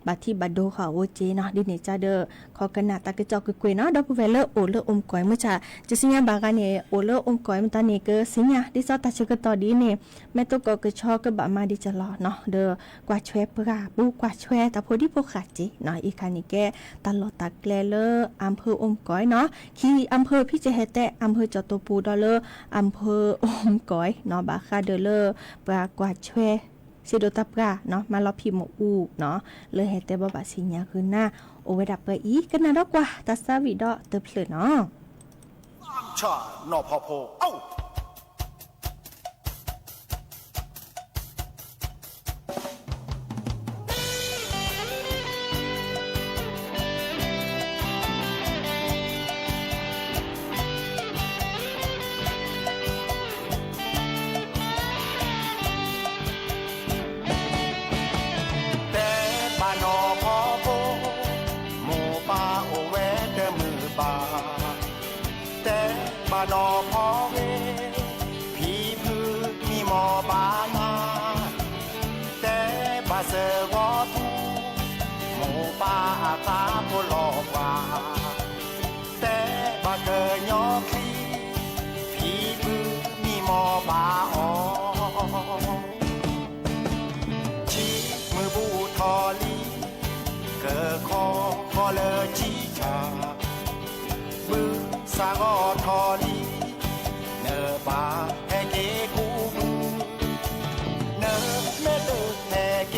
[SPEAKER 11] บัดที่บัดโดค่ะโอเจเนาะดิเนจ้าเด้อขอกันหน้าตากระจอกกวยเนาะดอกผู้แวเลอโอเลออมก้อยมื้อจ้าจะสิญญาบากาเนี่ยโอเลออมก้อยมันตานี่เกอสิญญาดิซอตาชกตอดีเนี่ยแม่ตกกะชอกะบะมาดิจะรอเนาะเด้อกว่าช่วยปราบูกว่าช่วยตาโพดิโพขาจิเนาะอีคันนี่แกตลอดตากแลเลออำเภออมก้อยเนาะที่อำเภอพี่เจเฮแตะอำเภอจอตปูดอเลออำเภออมก้อยเนาะบาคาเดอเลอปรากว่าช่วยสิโดตับกาเนาะมารอพิมพ์อูเนาะเลยให้แต่บ่บาสิญญาคือหน้าโอเวดับเปอีกันนะดอกว่าตาซาวิดอเตเพลเนาะ
[SPEAKER 14] ชาหนอพอโพเอ้าดอพอเวผีพือมีหมอบานาแต่บาเซวอทูหมูปาอาตาโพลอกว่าแต่บาเกยอคลีผีพือมีหมอบาออชีมือบูทอลีเกอคอเลจีชาบือสางอทอลีเนอบาแฮเกกูบูเนอเมเดแฮเก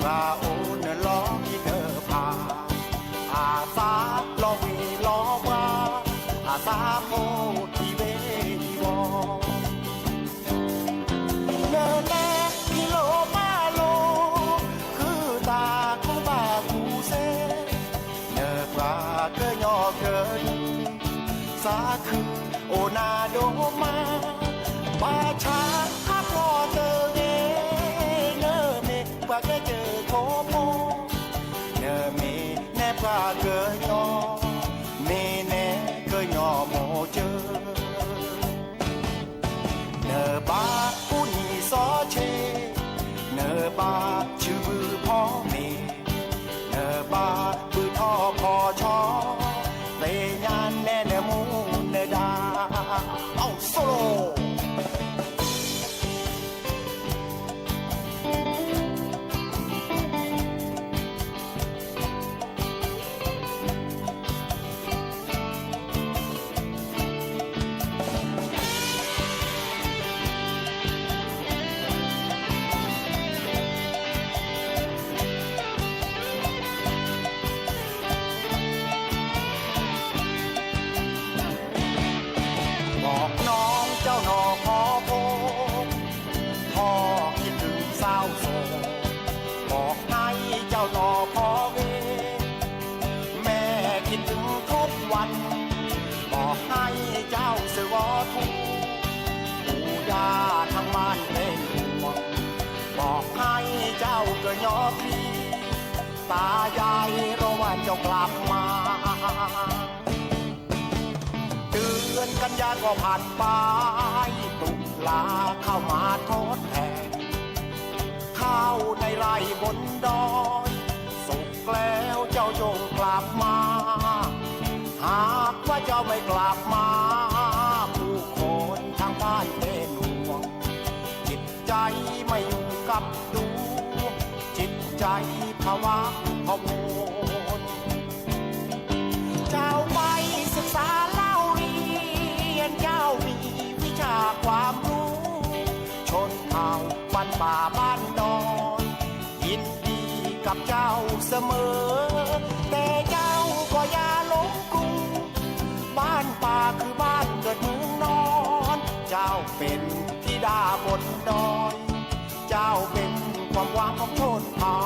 [SPEAKER 14] ลาโอเนลอที่เนอพาอาซาลอวีลอวาอาซาโพทีเวทีวอเนอแนกิโลมาโลคือตาคูบาคูเซเนอปลาเกยอเกินสาคือโอนาโดมาบาชาฮักวอเตอร์เอเนอเมกว่าเจอโคโมเนอเมแนปลาเกยยอเมแนเกยยอโมเจอเนอบาอุนีซอเชเนอบาชื่อบือพ่อเมเนอบาบือท่อพอชอเตยานแน่เนมูเนดาเอาโซโลเจ้าหนอพอโพพ่อคิดถึงเศร้าโศกบอกให้เจ้าหนอพอเวแม่คิดถึงทุกวันบอกให้เจ้าเสวอทูปู่ย่าทั้งบ้านเป็นห่วงบอกให้เจ้าเกิดยอดพี่ตายายรอวันเจ้ากลับมาเดือนกันยาก็ผ่านไปตุลาเข้ามาทดแทนข้าวในไร่บนดอยสุกแล้วเจ้าจงกลับมาหากว่าเจ้าไม่กลับมาผู้คนทางบ้านเป็นห่วงจิตใจไม่อยู่กับดูจิตใจภาวะพะวงเจ้าไปศึกษาเจ้ามีวิชาความรู้ชนเผ่าบ้านป่าบ้านดอยยินดีกับเจ้าเสมอแต่เจ้าก็อย่าหลงกรุงบ้านป่าคือบ้านเกิดเมืองนอนเจ้าเป็นธิดาบนดอยเจ้าเป็นความหวังของชนเผ่า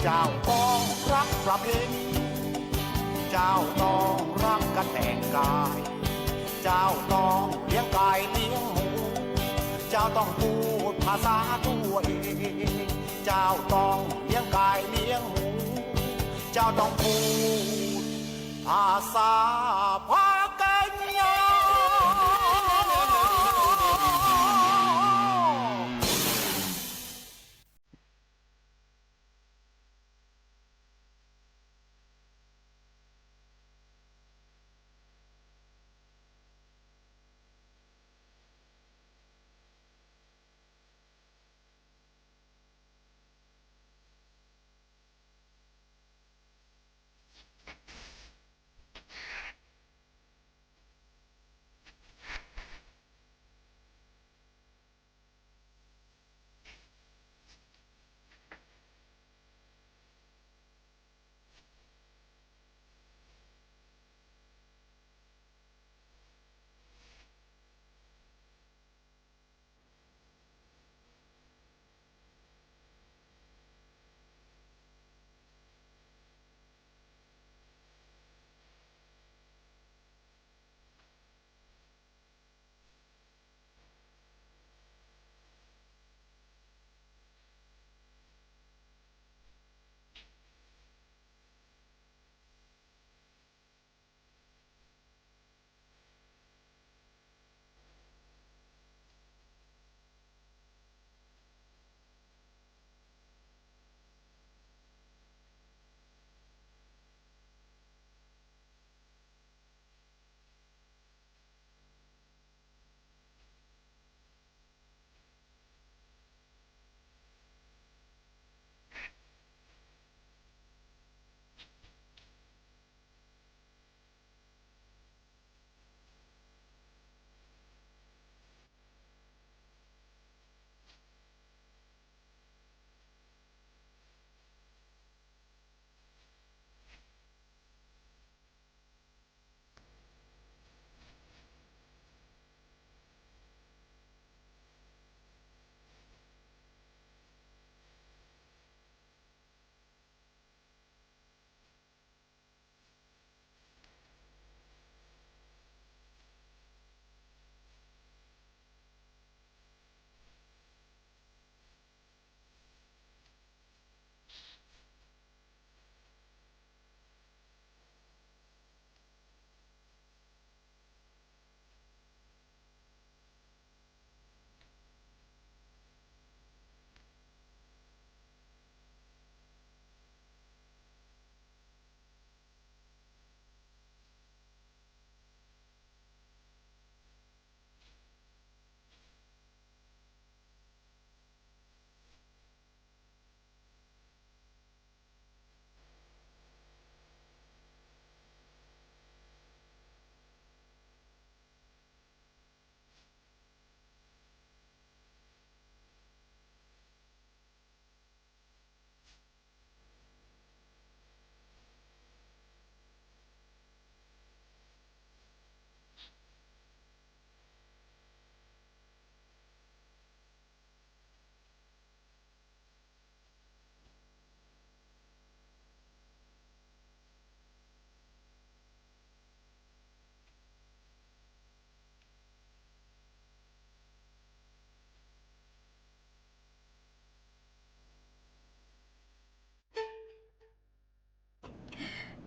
[SPEAKER 14] เจ้าต้องรักประเพณีเจ้าต้องรักกันแต่งกายเจ้าต้องเลี้ยงกายเลี้ยงหมูเจ้าต้องพูดภาษาตัวเองเจ้าต้องเลี้ยงกายเลี้ยงหมูเจ้าต้องพูดภาษาพากันยา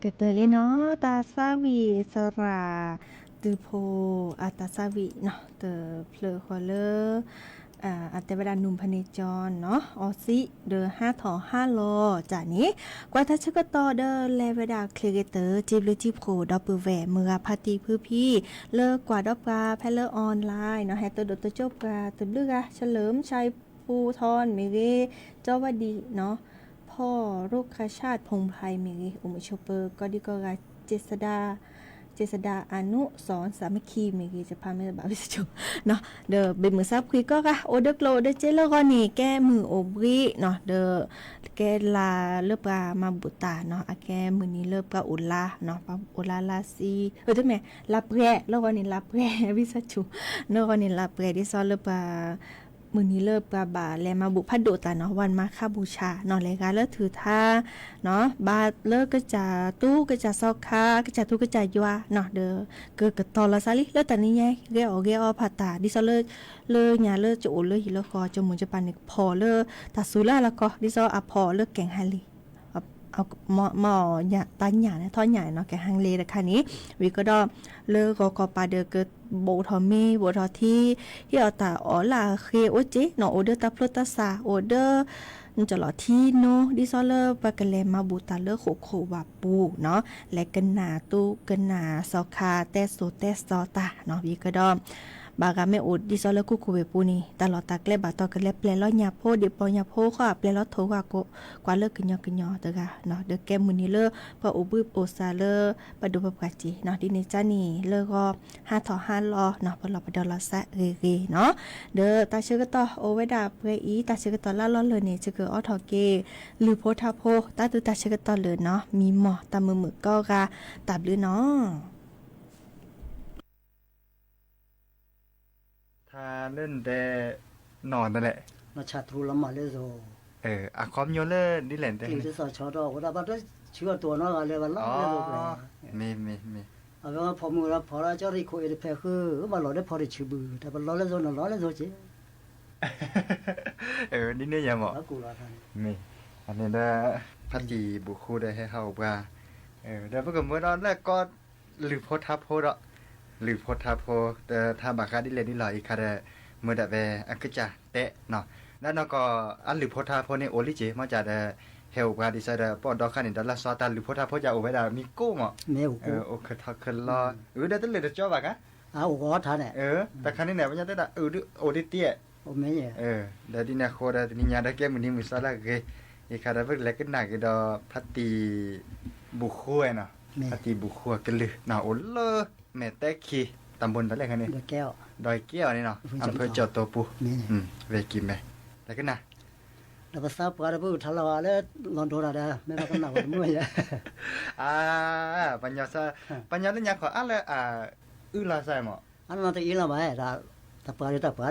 [SPEAKER 11] เกิดเตเลยเนาะตาซาวีสราตือโพอาตาซาวีเนาะเตอเพลอคอเลอร์อัตเวดานุมพเนจรเนาะออซิเดอ5ถอ5โลจากนี้กว่าทัชกตอเดอเลเวดาคลีเกเตอร์จิบลิจิโพดอปแหวเมือพาตีพื้พี่เลิกกว่าดอกาแพลเลอร์ออนไลน์เนาะแฮตเตอร์ดตจบกาตึบลึกอะเฉลิมชัยภูทรเมเกเจ้าวดีเนาะพ่อลูกคชาติพงไพเมเกอุมชเปอร์ก็ดีก็เจษดาอนุสรสามัคคีเมกีจะพาไม่บาวิสจุเนาะเดอเบมือซับคุยก็ค่ะโอเดอโกลเดเจเลก็นี่แก้มือโอบริเนาะเดอแกลาเลิบกามาบุตาเนาะแกมือนี้เลิบกาอุลาเนาะอุลาลาซีทำไมลาแพร่แล้วก็นี่ลาแพร่วิสจุเนาะก็นี่ลาแพร่ที่ซอเลิบกามือนี้เลิกปลาบาแลมาบุพัดโดตาเนาะวันมาฆบูชาเนาะรายการเลิกถือท่าเนาะบาเลิกก็จะตู้ก็จะซอกคาก็จะตู้ก็จะยัวเนาะเด้อเกิดกับตอละซาลิแล้วตอนนี้ไงเกอผัดตาดิซอเลิกหยาเลิกจะโอเลิกหิเลิกคอจมูกจะปานนี่พอเลิกตาสุล่าแล้วก็ดิซอพอเลิกแกงฮาลีเอาหมอหยาตาหยาเนี่ยทอดหยาเนาะแกฮังเลแต่คันนี้วิก็ดอเลิกก็ปาเดอเกิดโบทอมีโบทอที่เอาตาอ๋อล่ะเคโอเจเนาะออเดอร์ตาพลตาซาออเดอร์มันจะหล่อที่โนดิซอเลอร์ปากเลมาบูตาเลอร์โคบาปูเนาะและกันหนาตู้กันหนาซอคาเตสโซตาเนาะวิก็ดอบากาเมอุดดิซอเลกุเวปูนีตลอดตาเกลบาตอกเกลเปลลอยาโพดิปอยาโพก็เปลลอโทกากกว่าเลิกกญอเตกะเนาะเดแกมุนีเลอพออุบึโอซาเลอปะดูปะกะจิเนาะดิเนจานี่เลก็5ถอ5ลอเนาะปะลอปะดอลซะเรเนาะเดตาเชกตอโอเวดาเปอีตาเชกตอลาลอเลเนเจเกออทอเกหรือโพทาโพตาตุตาเชกตอเลเนาะมีหมอตามือก็กะตับหรือเนาะ
[SPEAKER 2] ถ้าเล่นแต่นอนนั่นแหละ
[SPEAKER 15] มาชาตรูละมาเลยโซ
[SPEAKER 2] อะคอมโยเลดิแลนแต่
[SPEAKER 15] ที่จะสอนชอดอกว่าบัดเชื่อตัวเนาะอะไรว่าละเลยลูกเลย
[SPEAKER 2] มี
[SPEAKER 15] เอาว่าพอมือพอแล้วเจ้าริโคเอเดเพคือมาหลอได้พอได้ชื่อบือแต่บัดหลอแล้วโซนหลอแล้วโซจิ
[SPEAKER 2] นี่เนี่ยยังบ่
[SPEAKER 15] กูละท่าน
[SPEAKER 2] มีอันนี้ได้พัดดีบุคูได้ให้เฮาว่าได้เพิ่นเมื่อนอนแล้วก็หรือโพทับโพดหรือโพธาโพแต่ถ้าบาคาดิเลนี่หลายอีกค่ะเมื่อดะเวอักจะเตะเนาะแล้วก็อันหรือโพธาโพในโอลิเจมาจากเฮลกาดิซาดปอดอคันนี่ดอลลาซอตาหรือโพธาโพจะเอาไว้ดามีกู้มั้งโอเคทักคันรอได้ตั้งเลยจ้าบักอ่ะ
[SPEAKER 15] ก็ท่านเนี่ย
[SPEAKER 2] แต่คันนี้เนี่ยมันจะได้โอดิเตีย
[SPEAKER 15] โอไม่เนี่ย
[SPEAKER 2] เดี๋ยวดินาโคดาดิญาได้แก่มันนี่มิซาลาเกอีคาดาเบิกเล็กหนักดอพัตติบุคัวเนาะพัตติบุคัวกันเลยน่าโอเลแม่แตคีตำบลอะไรกันนี่
[SPEAKER 15] ดอยแก้ว
[SPEAKER 2] นี่เนาะอำเภอจอโตปูเวกิมไปแล้วก็นะ
[SPEAKER 15] แล้วภาษาปาระบุทะเลาะแล้วลอนโดราดาไม่ว่ากันหนักว่ามื้
[SPEAKER 2] อปัญญาเนี่ยขออะไรลาใส่หมอ
[SPEAKER 15] อันนั้นตะอีละบ่ดาตะปา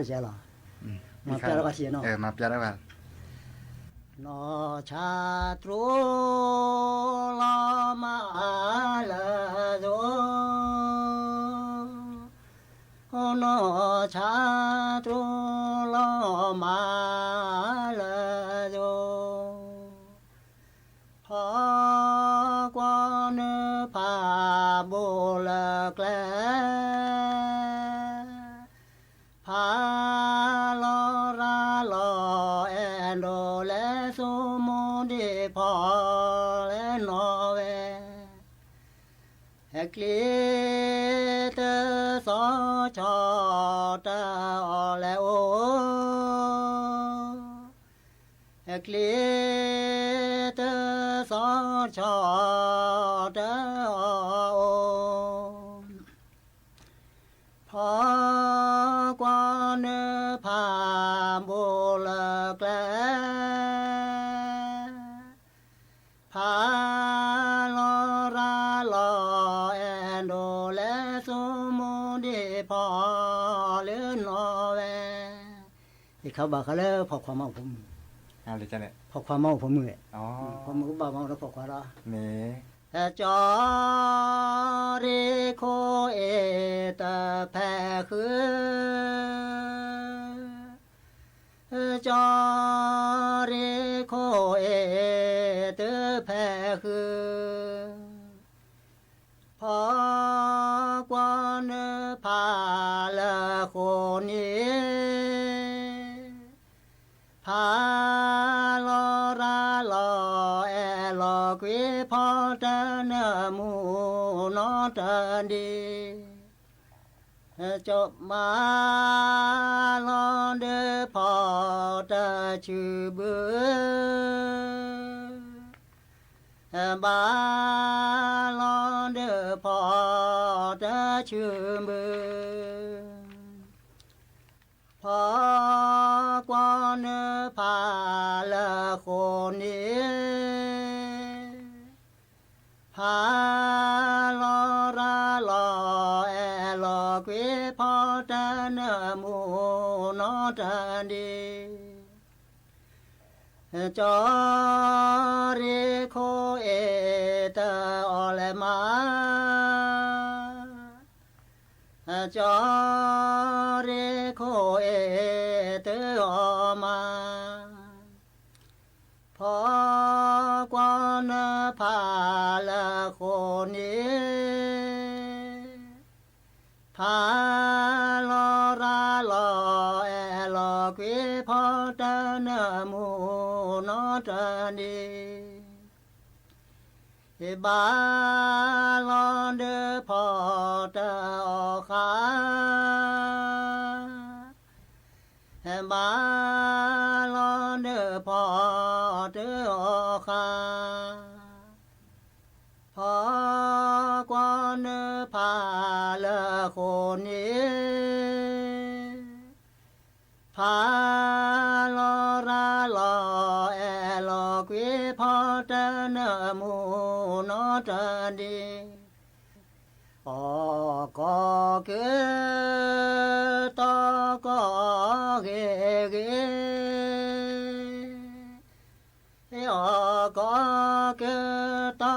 [SPEAKER 15] เสียหรอมาเปียแล้วก็เสียเนาะ
[SPEAKER 2] มาเปียแล้วกัน
[SPEAKER 15] นอชาตรูลามาลาโดนอชาตรูลามาลาโดพอกวนพาโบลแกลพาลอราลอแอนโดเลสุโมดิพอเลนอเวเฮกลีเตสอชอตาอเลโอเฮกลีเตสอชอตาโอพอกวนพาโบลแกลพาลอราลอแอนโดเลสุโมดิพอเลือนอเวที่เขาบอกเขาเลยพอความเมาผม
[SPEAKER 2] อะไรจ้ะเนี่ย
[SPEAKER 15] พอความเมาผมมือพอมือบ่เมาแล้วพอความละจอริโคเอตแพคือจอริโคเอตแพคือ พอกวนพาละคนนี้พาลอราลอแอลอกวิพอตนมูนอตันดีจบมาลอนเดพอตาชื่อเบือบาลอนเดพอตาชื่อเบือพอกวนพาละคนนี้พาลอราลอแอลอกวิพอตนมูนอตันดีจอริโคเอตอเลมาจอริโคเอตอมาพอกวนพาละคนนี้พาลอราลอแอลอกวิพอตนมูนอตันดีบาลอนเดพอตาออคาบาลอนเดพอตาออคาพอกวนพาละคนนี้พาลอราลอแอลอกวิพอตนมูนอตันดีออกเกตอกเกเกออกเกตอ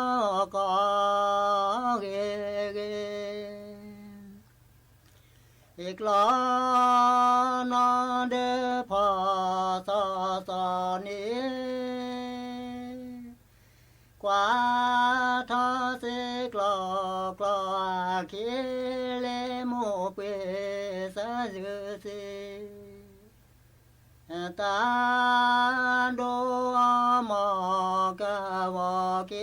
[SPEAKER 15] กเกเกอีกลอนอเดพอสอสอนี้กว่าทอสิกลอกลอคิเลมูเปสะจือสิตาโดมอกะวอเก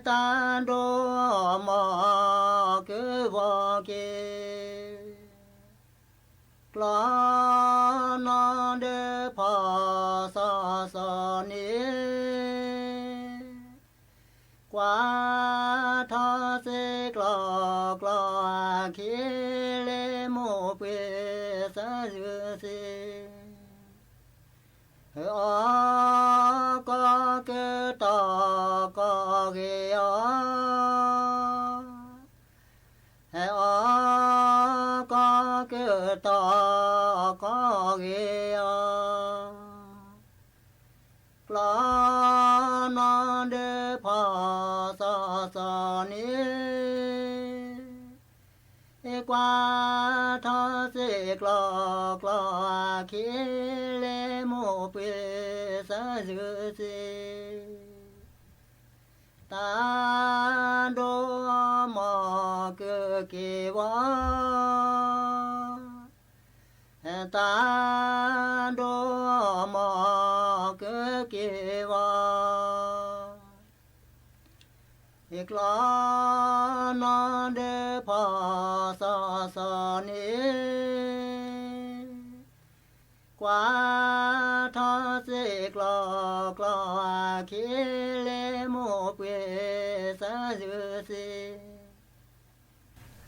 [SPEAKER 15] ตาโดมอกะวอเกกลอนอเดพอสอสอนี้กว่าทอสิกลอกลอคิเลมูเปสะจือสิออกเกตอกเกอออกเกตอกเกอกลอนอเดพอสอสอนี้กว่าทอสิกลอกลอคิเลมูเปสะจือสิตาโดมอกะเกวะตาโดมอกะเกวะอีกลอนอเดพอสอสอนี้กว่าทอสิกลอกลอคิเลมูเปสะจือสิ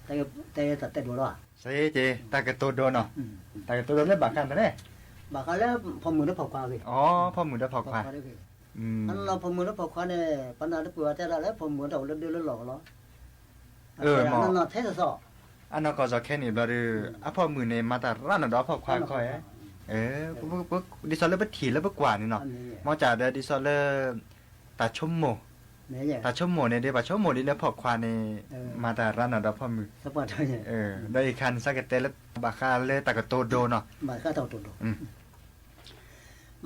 [SPEAKER 15] แต่ดูแล้ว
[SPEAKER 2] เสเจตากะโตโดเนาะตากะโตโดแล้วบักกันตะเด้
[SPEAKER 15] บักกันแล้วพอมือแล้วพอกว่าเว้ย
[SPEAKER 2] อ๋อพอมือแล้วพอกว่า
[SPEAKER 15] อันเราพอมือแล้วพอกว่าเนี่ยปัญหาที่ปัวแต่ละแล้วพอมือเราเดือดหลอกเนาะ
[SPEAKER 2] หมอ
[SPEAKER 15] นั่นเนาะเทศสอ
[SPEAKER 2] อันนั้นก็จะแค่นี้บ่ดื้ออะพอมือเนี่ยมาตะร้านดอกพอกว่าค่อยปุ๊กดิซอลเลอร์บ่ถีแล้วบ่กว่านี่เนาะมอจ่าเดดิซอลเลอร์ตาชมโมตาชมโมเนี่ยเด้บ่ชมโมนี่แล้วพอกว่านี่มาตะร้านดอกพอมือ
[SPEAKER 15] สปอร์ตเนี่ย
[SPEAKER 2] ได้คันสักเตแล้วบักคาเลยตากะโตโดเนาะ
[SPEAKER 15] บักคาโตโด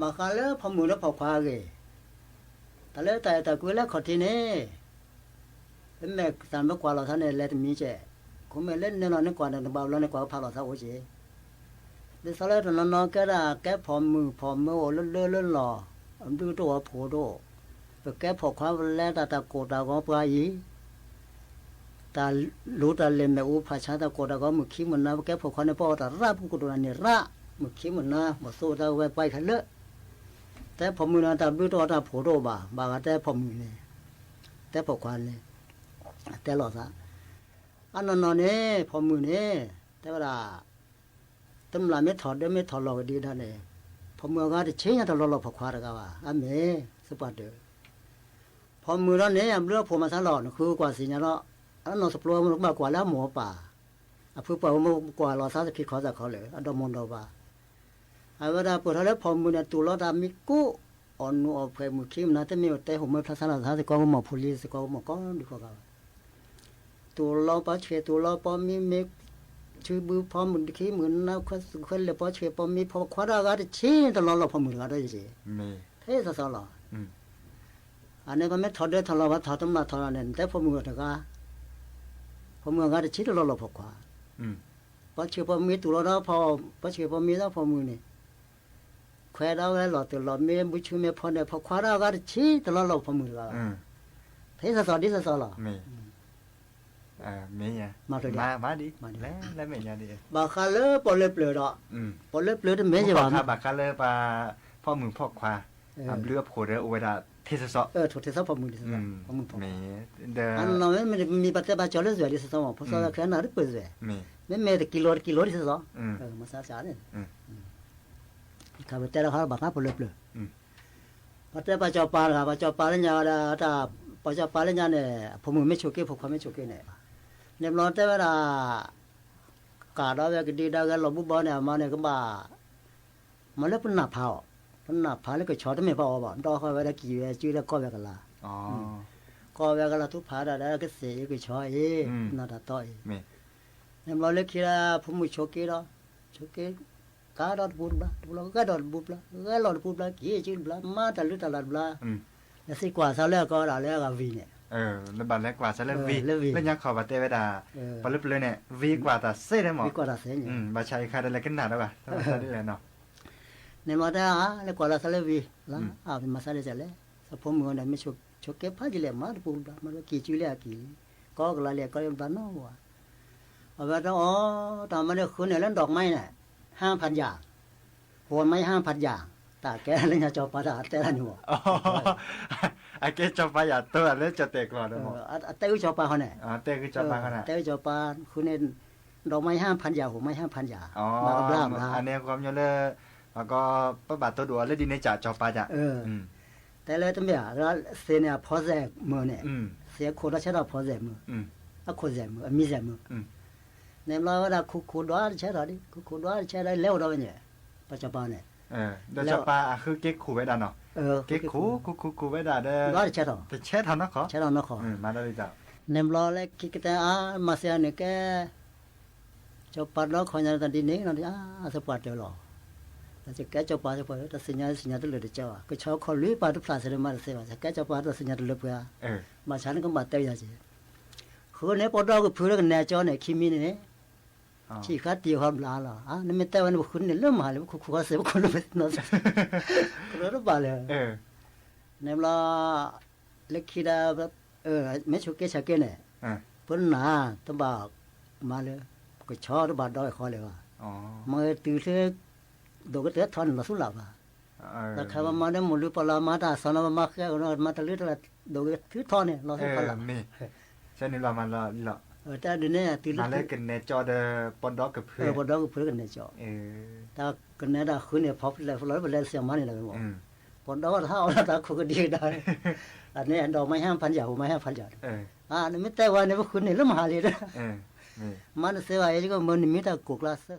[SPEAKER 15] มาคาเลยพอมือแล้วพอกว่าเก แต่แล้วแต่กูแล้วขอทีนี้แม่สามกว่าเราท่านเนี่ยแล้วมีเจ้กูไม่เล่นแน่นอนในกว่าในบ่าวแล้วในกว่าพาเราท่าโอเจเดี๋ยวสลายตอนนั้นแกได้แกพอมือโอ้เลื่อนหล่อดูตัวโผล่ดูแต่แกพอความแล้วตาโกตาก็ปลายตารู้ตาเล่นแม่อุปชาตาโกตาก็มือขี้มันนะแกพอความในพ่อตาราบกูตัวนี้รามือขี้มันนะมาสู้ตาไว้ไปขันเลอะแต่พอมือนะตาดูตัวตาโผล่ดูบ่าแต่พอมือเนี่ยแต่พอความเลยแต่หล่อซะอันนั้นเนี่ยพอมือเนี่ยแต่เวลาตำราไม่ถอดได้ไม่ถอดหลอกดีนั่นเองพอมือก็จะเชี่ยตลอดหลอกผักควาดกันว่าอันนี้สปอร์ตเดอพอมือนั้นเนี่ยเรื่องผมมาทั้งหลอดคือกว่าสิเนี่ยเนาะอันนนสปรัวมันมากกว่าแล้วหมูป่าเพื่อเปล่ากว่าเราสาธิตขอจากเขาเลยอันดมนดว่าไอ้เวลาปวดแล้วพอมือเนี่ยตัวเราดามิกู้อ่อนนูออกไปมือคิมนะแต่ไม่แต่ผมไม่พลาดสารสาธิตก็หมอ police ก็หมอก็ดีกว่าตัวเราปะเชตัวเราปอมีเมกชื่อบูพอมันขี้เหมือนน้าคนเลยปอเชปอมีพอคว้าได้ก็ชี้ตลอดเราพอมือก็ได้จีเท่ซะๆล่ะอันนี้ก็ไม่ถอดได้ถอดเราว่าถอดตำราถอดนั่นแต่พอมือก็พอมือก็ได้ชี้ตลอดเราพอคว้าปอเชปอมีตัวเราพอปอเชปอมีแล้วพอมือนี่แควได้แล้วหลอดตลอดเมบุชูเมพอเนี่ยพอคว้าได้ก็ได้ชี้ตลอดเราพอมือก็เท่ซะๆดิซะๆล่ะ
[SPEAKER 2] mấy nha má đi lấy mấy nha đi
[SPEAKER 15] bà khá lỡ bỏ lép lửa đó bỏ lép lửa thì mấy giờ
[SPEAKER 2] bà khá lỡ bàพ่อมือพ่อควาเลือบโคเรอเวลาเทศสอ
[SPEAKER 15] ถูกเทศพ่อมือพ่อมือ
[SPEAKER 2] mấyเดอ
[SPEAKER 15] อันนั้นมันมีปัจจัยบาจอลเลยดิสสอเพราะว่าแค่นั้นได้เปิดเลยไม่แต่กิโลดิสสอมาซาซาเนี่ยข้าพเจ้าเขาบักหน้าbỏ lép lửaปัจจัยบาจอปาค่ะบาจอปาเนี่ยถ้าบาจอปาเนี่ยเนี่ยพ่อมือไม่โชว์เก็บพ่อความไม่โชว์เก็บเนี่ยเนี่ยเราแต่เวลากาดเอาไว้ก็ดีได้กันเราบุบเนี่ยมาเนี่ยก็บ่ามันเลยเป็นหน้าผาแล้วก็ชอตไม่พอบ่ดอกเขาไว้ได้กี่เวจื้อแล้วก็ไว้กันละก็ไว้กันละทุกผาได้ก็เสียก็ชอน่าตาต้อยเนี่ยเราเลยคิดว่าผมมือโชกี้เนาะโชกี้กาดอดบุบละเราก็ดอดบุบละก็หลอดบุบละกี่จื้อละมาตะลุตะลัดละแล้วสิกว่าซะแล้วก็ได้แล้วก็วีเนี่ย
[SPEAKER 2] แล้วบัดแรกกว่าซะแล้ววีแล้วยังขอบัดเตเวดาปลึบเลยเนี่ยวีกว่าตาเซ่ได้หมอ
[SPEAKER 15] วีกว่าตาเซ่เนี่ย
[SPEAKER 2] บัดชัยค่าได้แล้วกันหนาแล้วป่ะถ้าได้แล้วเนาะ
[SPEAKER 15] เนี่ยมาได้แล้วกว่าซะแล้ววีละเป็นมาซะได้จะแล้วสะพมมือเนี่ยไม่ชกเก็บพาจิเลยมาปุ๊บมันก็กี่จุเลยกี่ก็กละเลยก็ยังบ้านนอกว่ะเอาไว้ต้องตอนมันเนี่ยคืนเนี่ยเล่นดอกไม้เนี่ย 5,000 อย่างหัวไม้ 5,000 อย่างตาแกเลยจะจอปาดาแต่ละนี่บ่
[SPEAKER 2] ไอ้แกจอปาอย่าตัวแล้วจะเตะก่อนบ่
[SPEAKER 15] เตะจอปาเขาเนี่ย
[SPEAKER 2] เตะคือจอปาเขาน่ะ
[SPEAKER 15] เตะจอปาคือเนี่ยดอกไม้ 5,000 อย่างหัวไม้ 5,000 อย่าง
[SPEAKER 2] มาบลาอันนี้ความยเลยแล้วก็ปะบาตัวดัวแล้วดินในจ่าจอปาจ้ะ
[SPEAKER 15] แต่เลยตั้งแบบแล้วเสียเนี่ยพอแจกมือเนี่ยเสียคนละใช้ดอกพอแจกมืออะคนแจกมือมีแจกมือเนี่ยเราว่าคูดว่าใช้ดอกดิคูดว่าใช้ได้เร็วดอกเนี่ยปัจจุบันเนี่ย
[SPEAKER 2] โดยจอปาคือเก๊กขู่ไว้ดาเนาะเก๊กขู่ไว้ดาเด้อ
[SPEAKER 15] ร้อยเช็ดหรอ
[SPEAKER 2] แต่เช็ดทำนักขอ
[SPEAKER 15] เช็ดทำนักขอ
[SPEAKER 2] มาได้จ้ะ
[SPEAKER 15] เนมรอเลยคิดแต่มาเสียเนี่ยแกจอปาแล้วคอยจะดินนี้นั่นดิสปอร์ตเดียวหรอแต่จะแกจอปาจะพอแต่สัญญาตัวเลยเจ้าก็ชอบคนลุยปาทุกพลาสเลยมาเสียว่าแกจอปาตัวสัญญาตัวเลยเพื่อมาฉันก็มาเตยอย่างนี้คือเนี่ยพอเราก็พูดกันแน่จอเนี่ยคิมิเนี่ยที่ข้าตีความลาล่ะนี่ไม่แต่วันบุคคลเนี่ยเริ่มมาเลยบุคคลเสียบุคคลเลยนั่นก็รู้ป่ะเลยเนี่ยเราเล็กคิดว่าไม่ชุกเกชักเกเนี่ยปุ่นหนาต้องบอกมาเลยก็ชอบบ้านดอยคอเลยว่ามาตื่นเช้าดูก็เตือนทอนเราสุดหลับอ่ะแต่ใครว่ามาเนี่ยมุลุปลามาตาสนมาแค่มาตะลึกตะดูก็ถือทอนเนี่ยเราสุดหลับ
[SPEAKER 2] ใช่นี่เรามาเรา
[SPEAKER 15] แต่เดี๋ยวนี้ตื่น
[SPEAKER 2] มาเล่นกันในจอเดปอนดอกกับเพื่อน
[SPEAKER 15] ปอนดอกกับเพื่อนกันในจอแต่กันในดาคืนเนี่ยพอเลยพอเลยไปเล่นเสียงมันนี่เลยบอกปอนดอกเท่าแล้วตาคุยกันดีได้อันนี้ดอกไม้ 5,000 อย่างไม้ 5,000 อย่างนี่ไม่แต่ว่าเนี่ยคืนเนี่ยเริ่มหาเลยนะมันเสียไปก็มันมีแต่กุกลาเสีย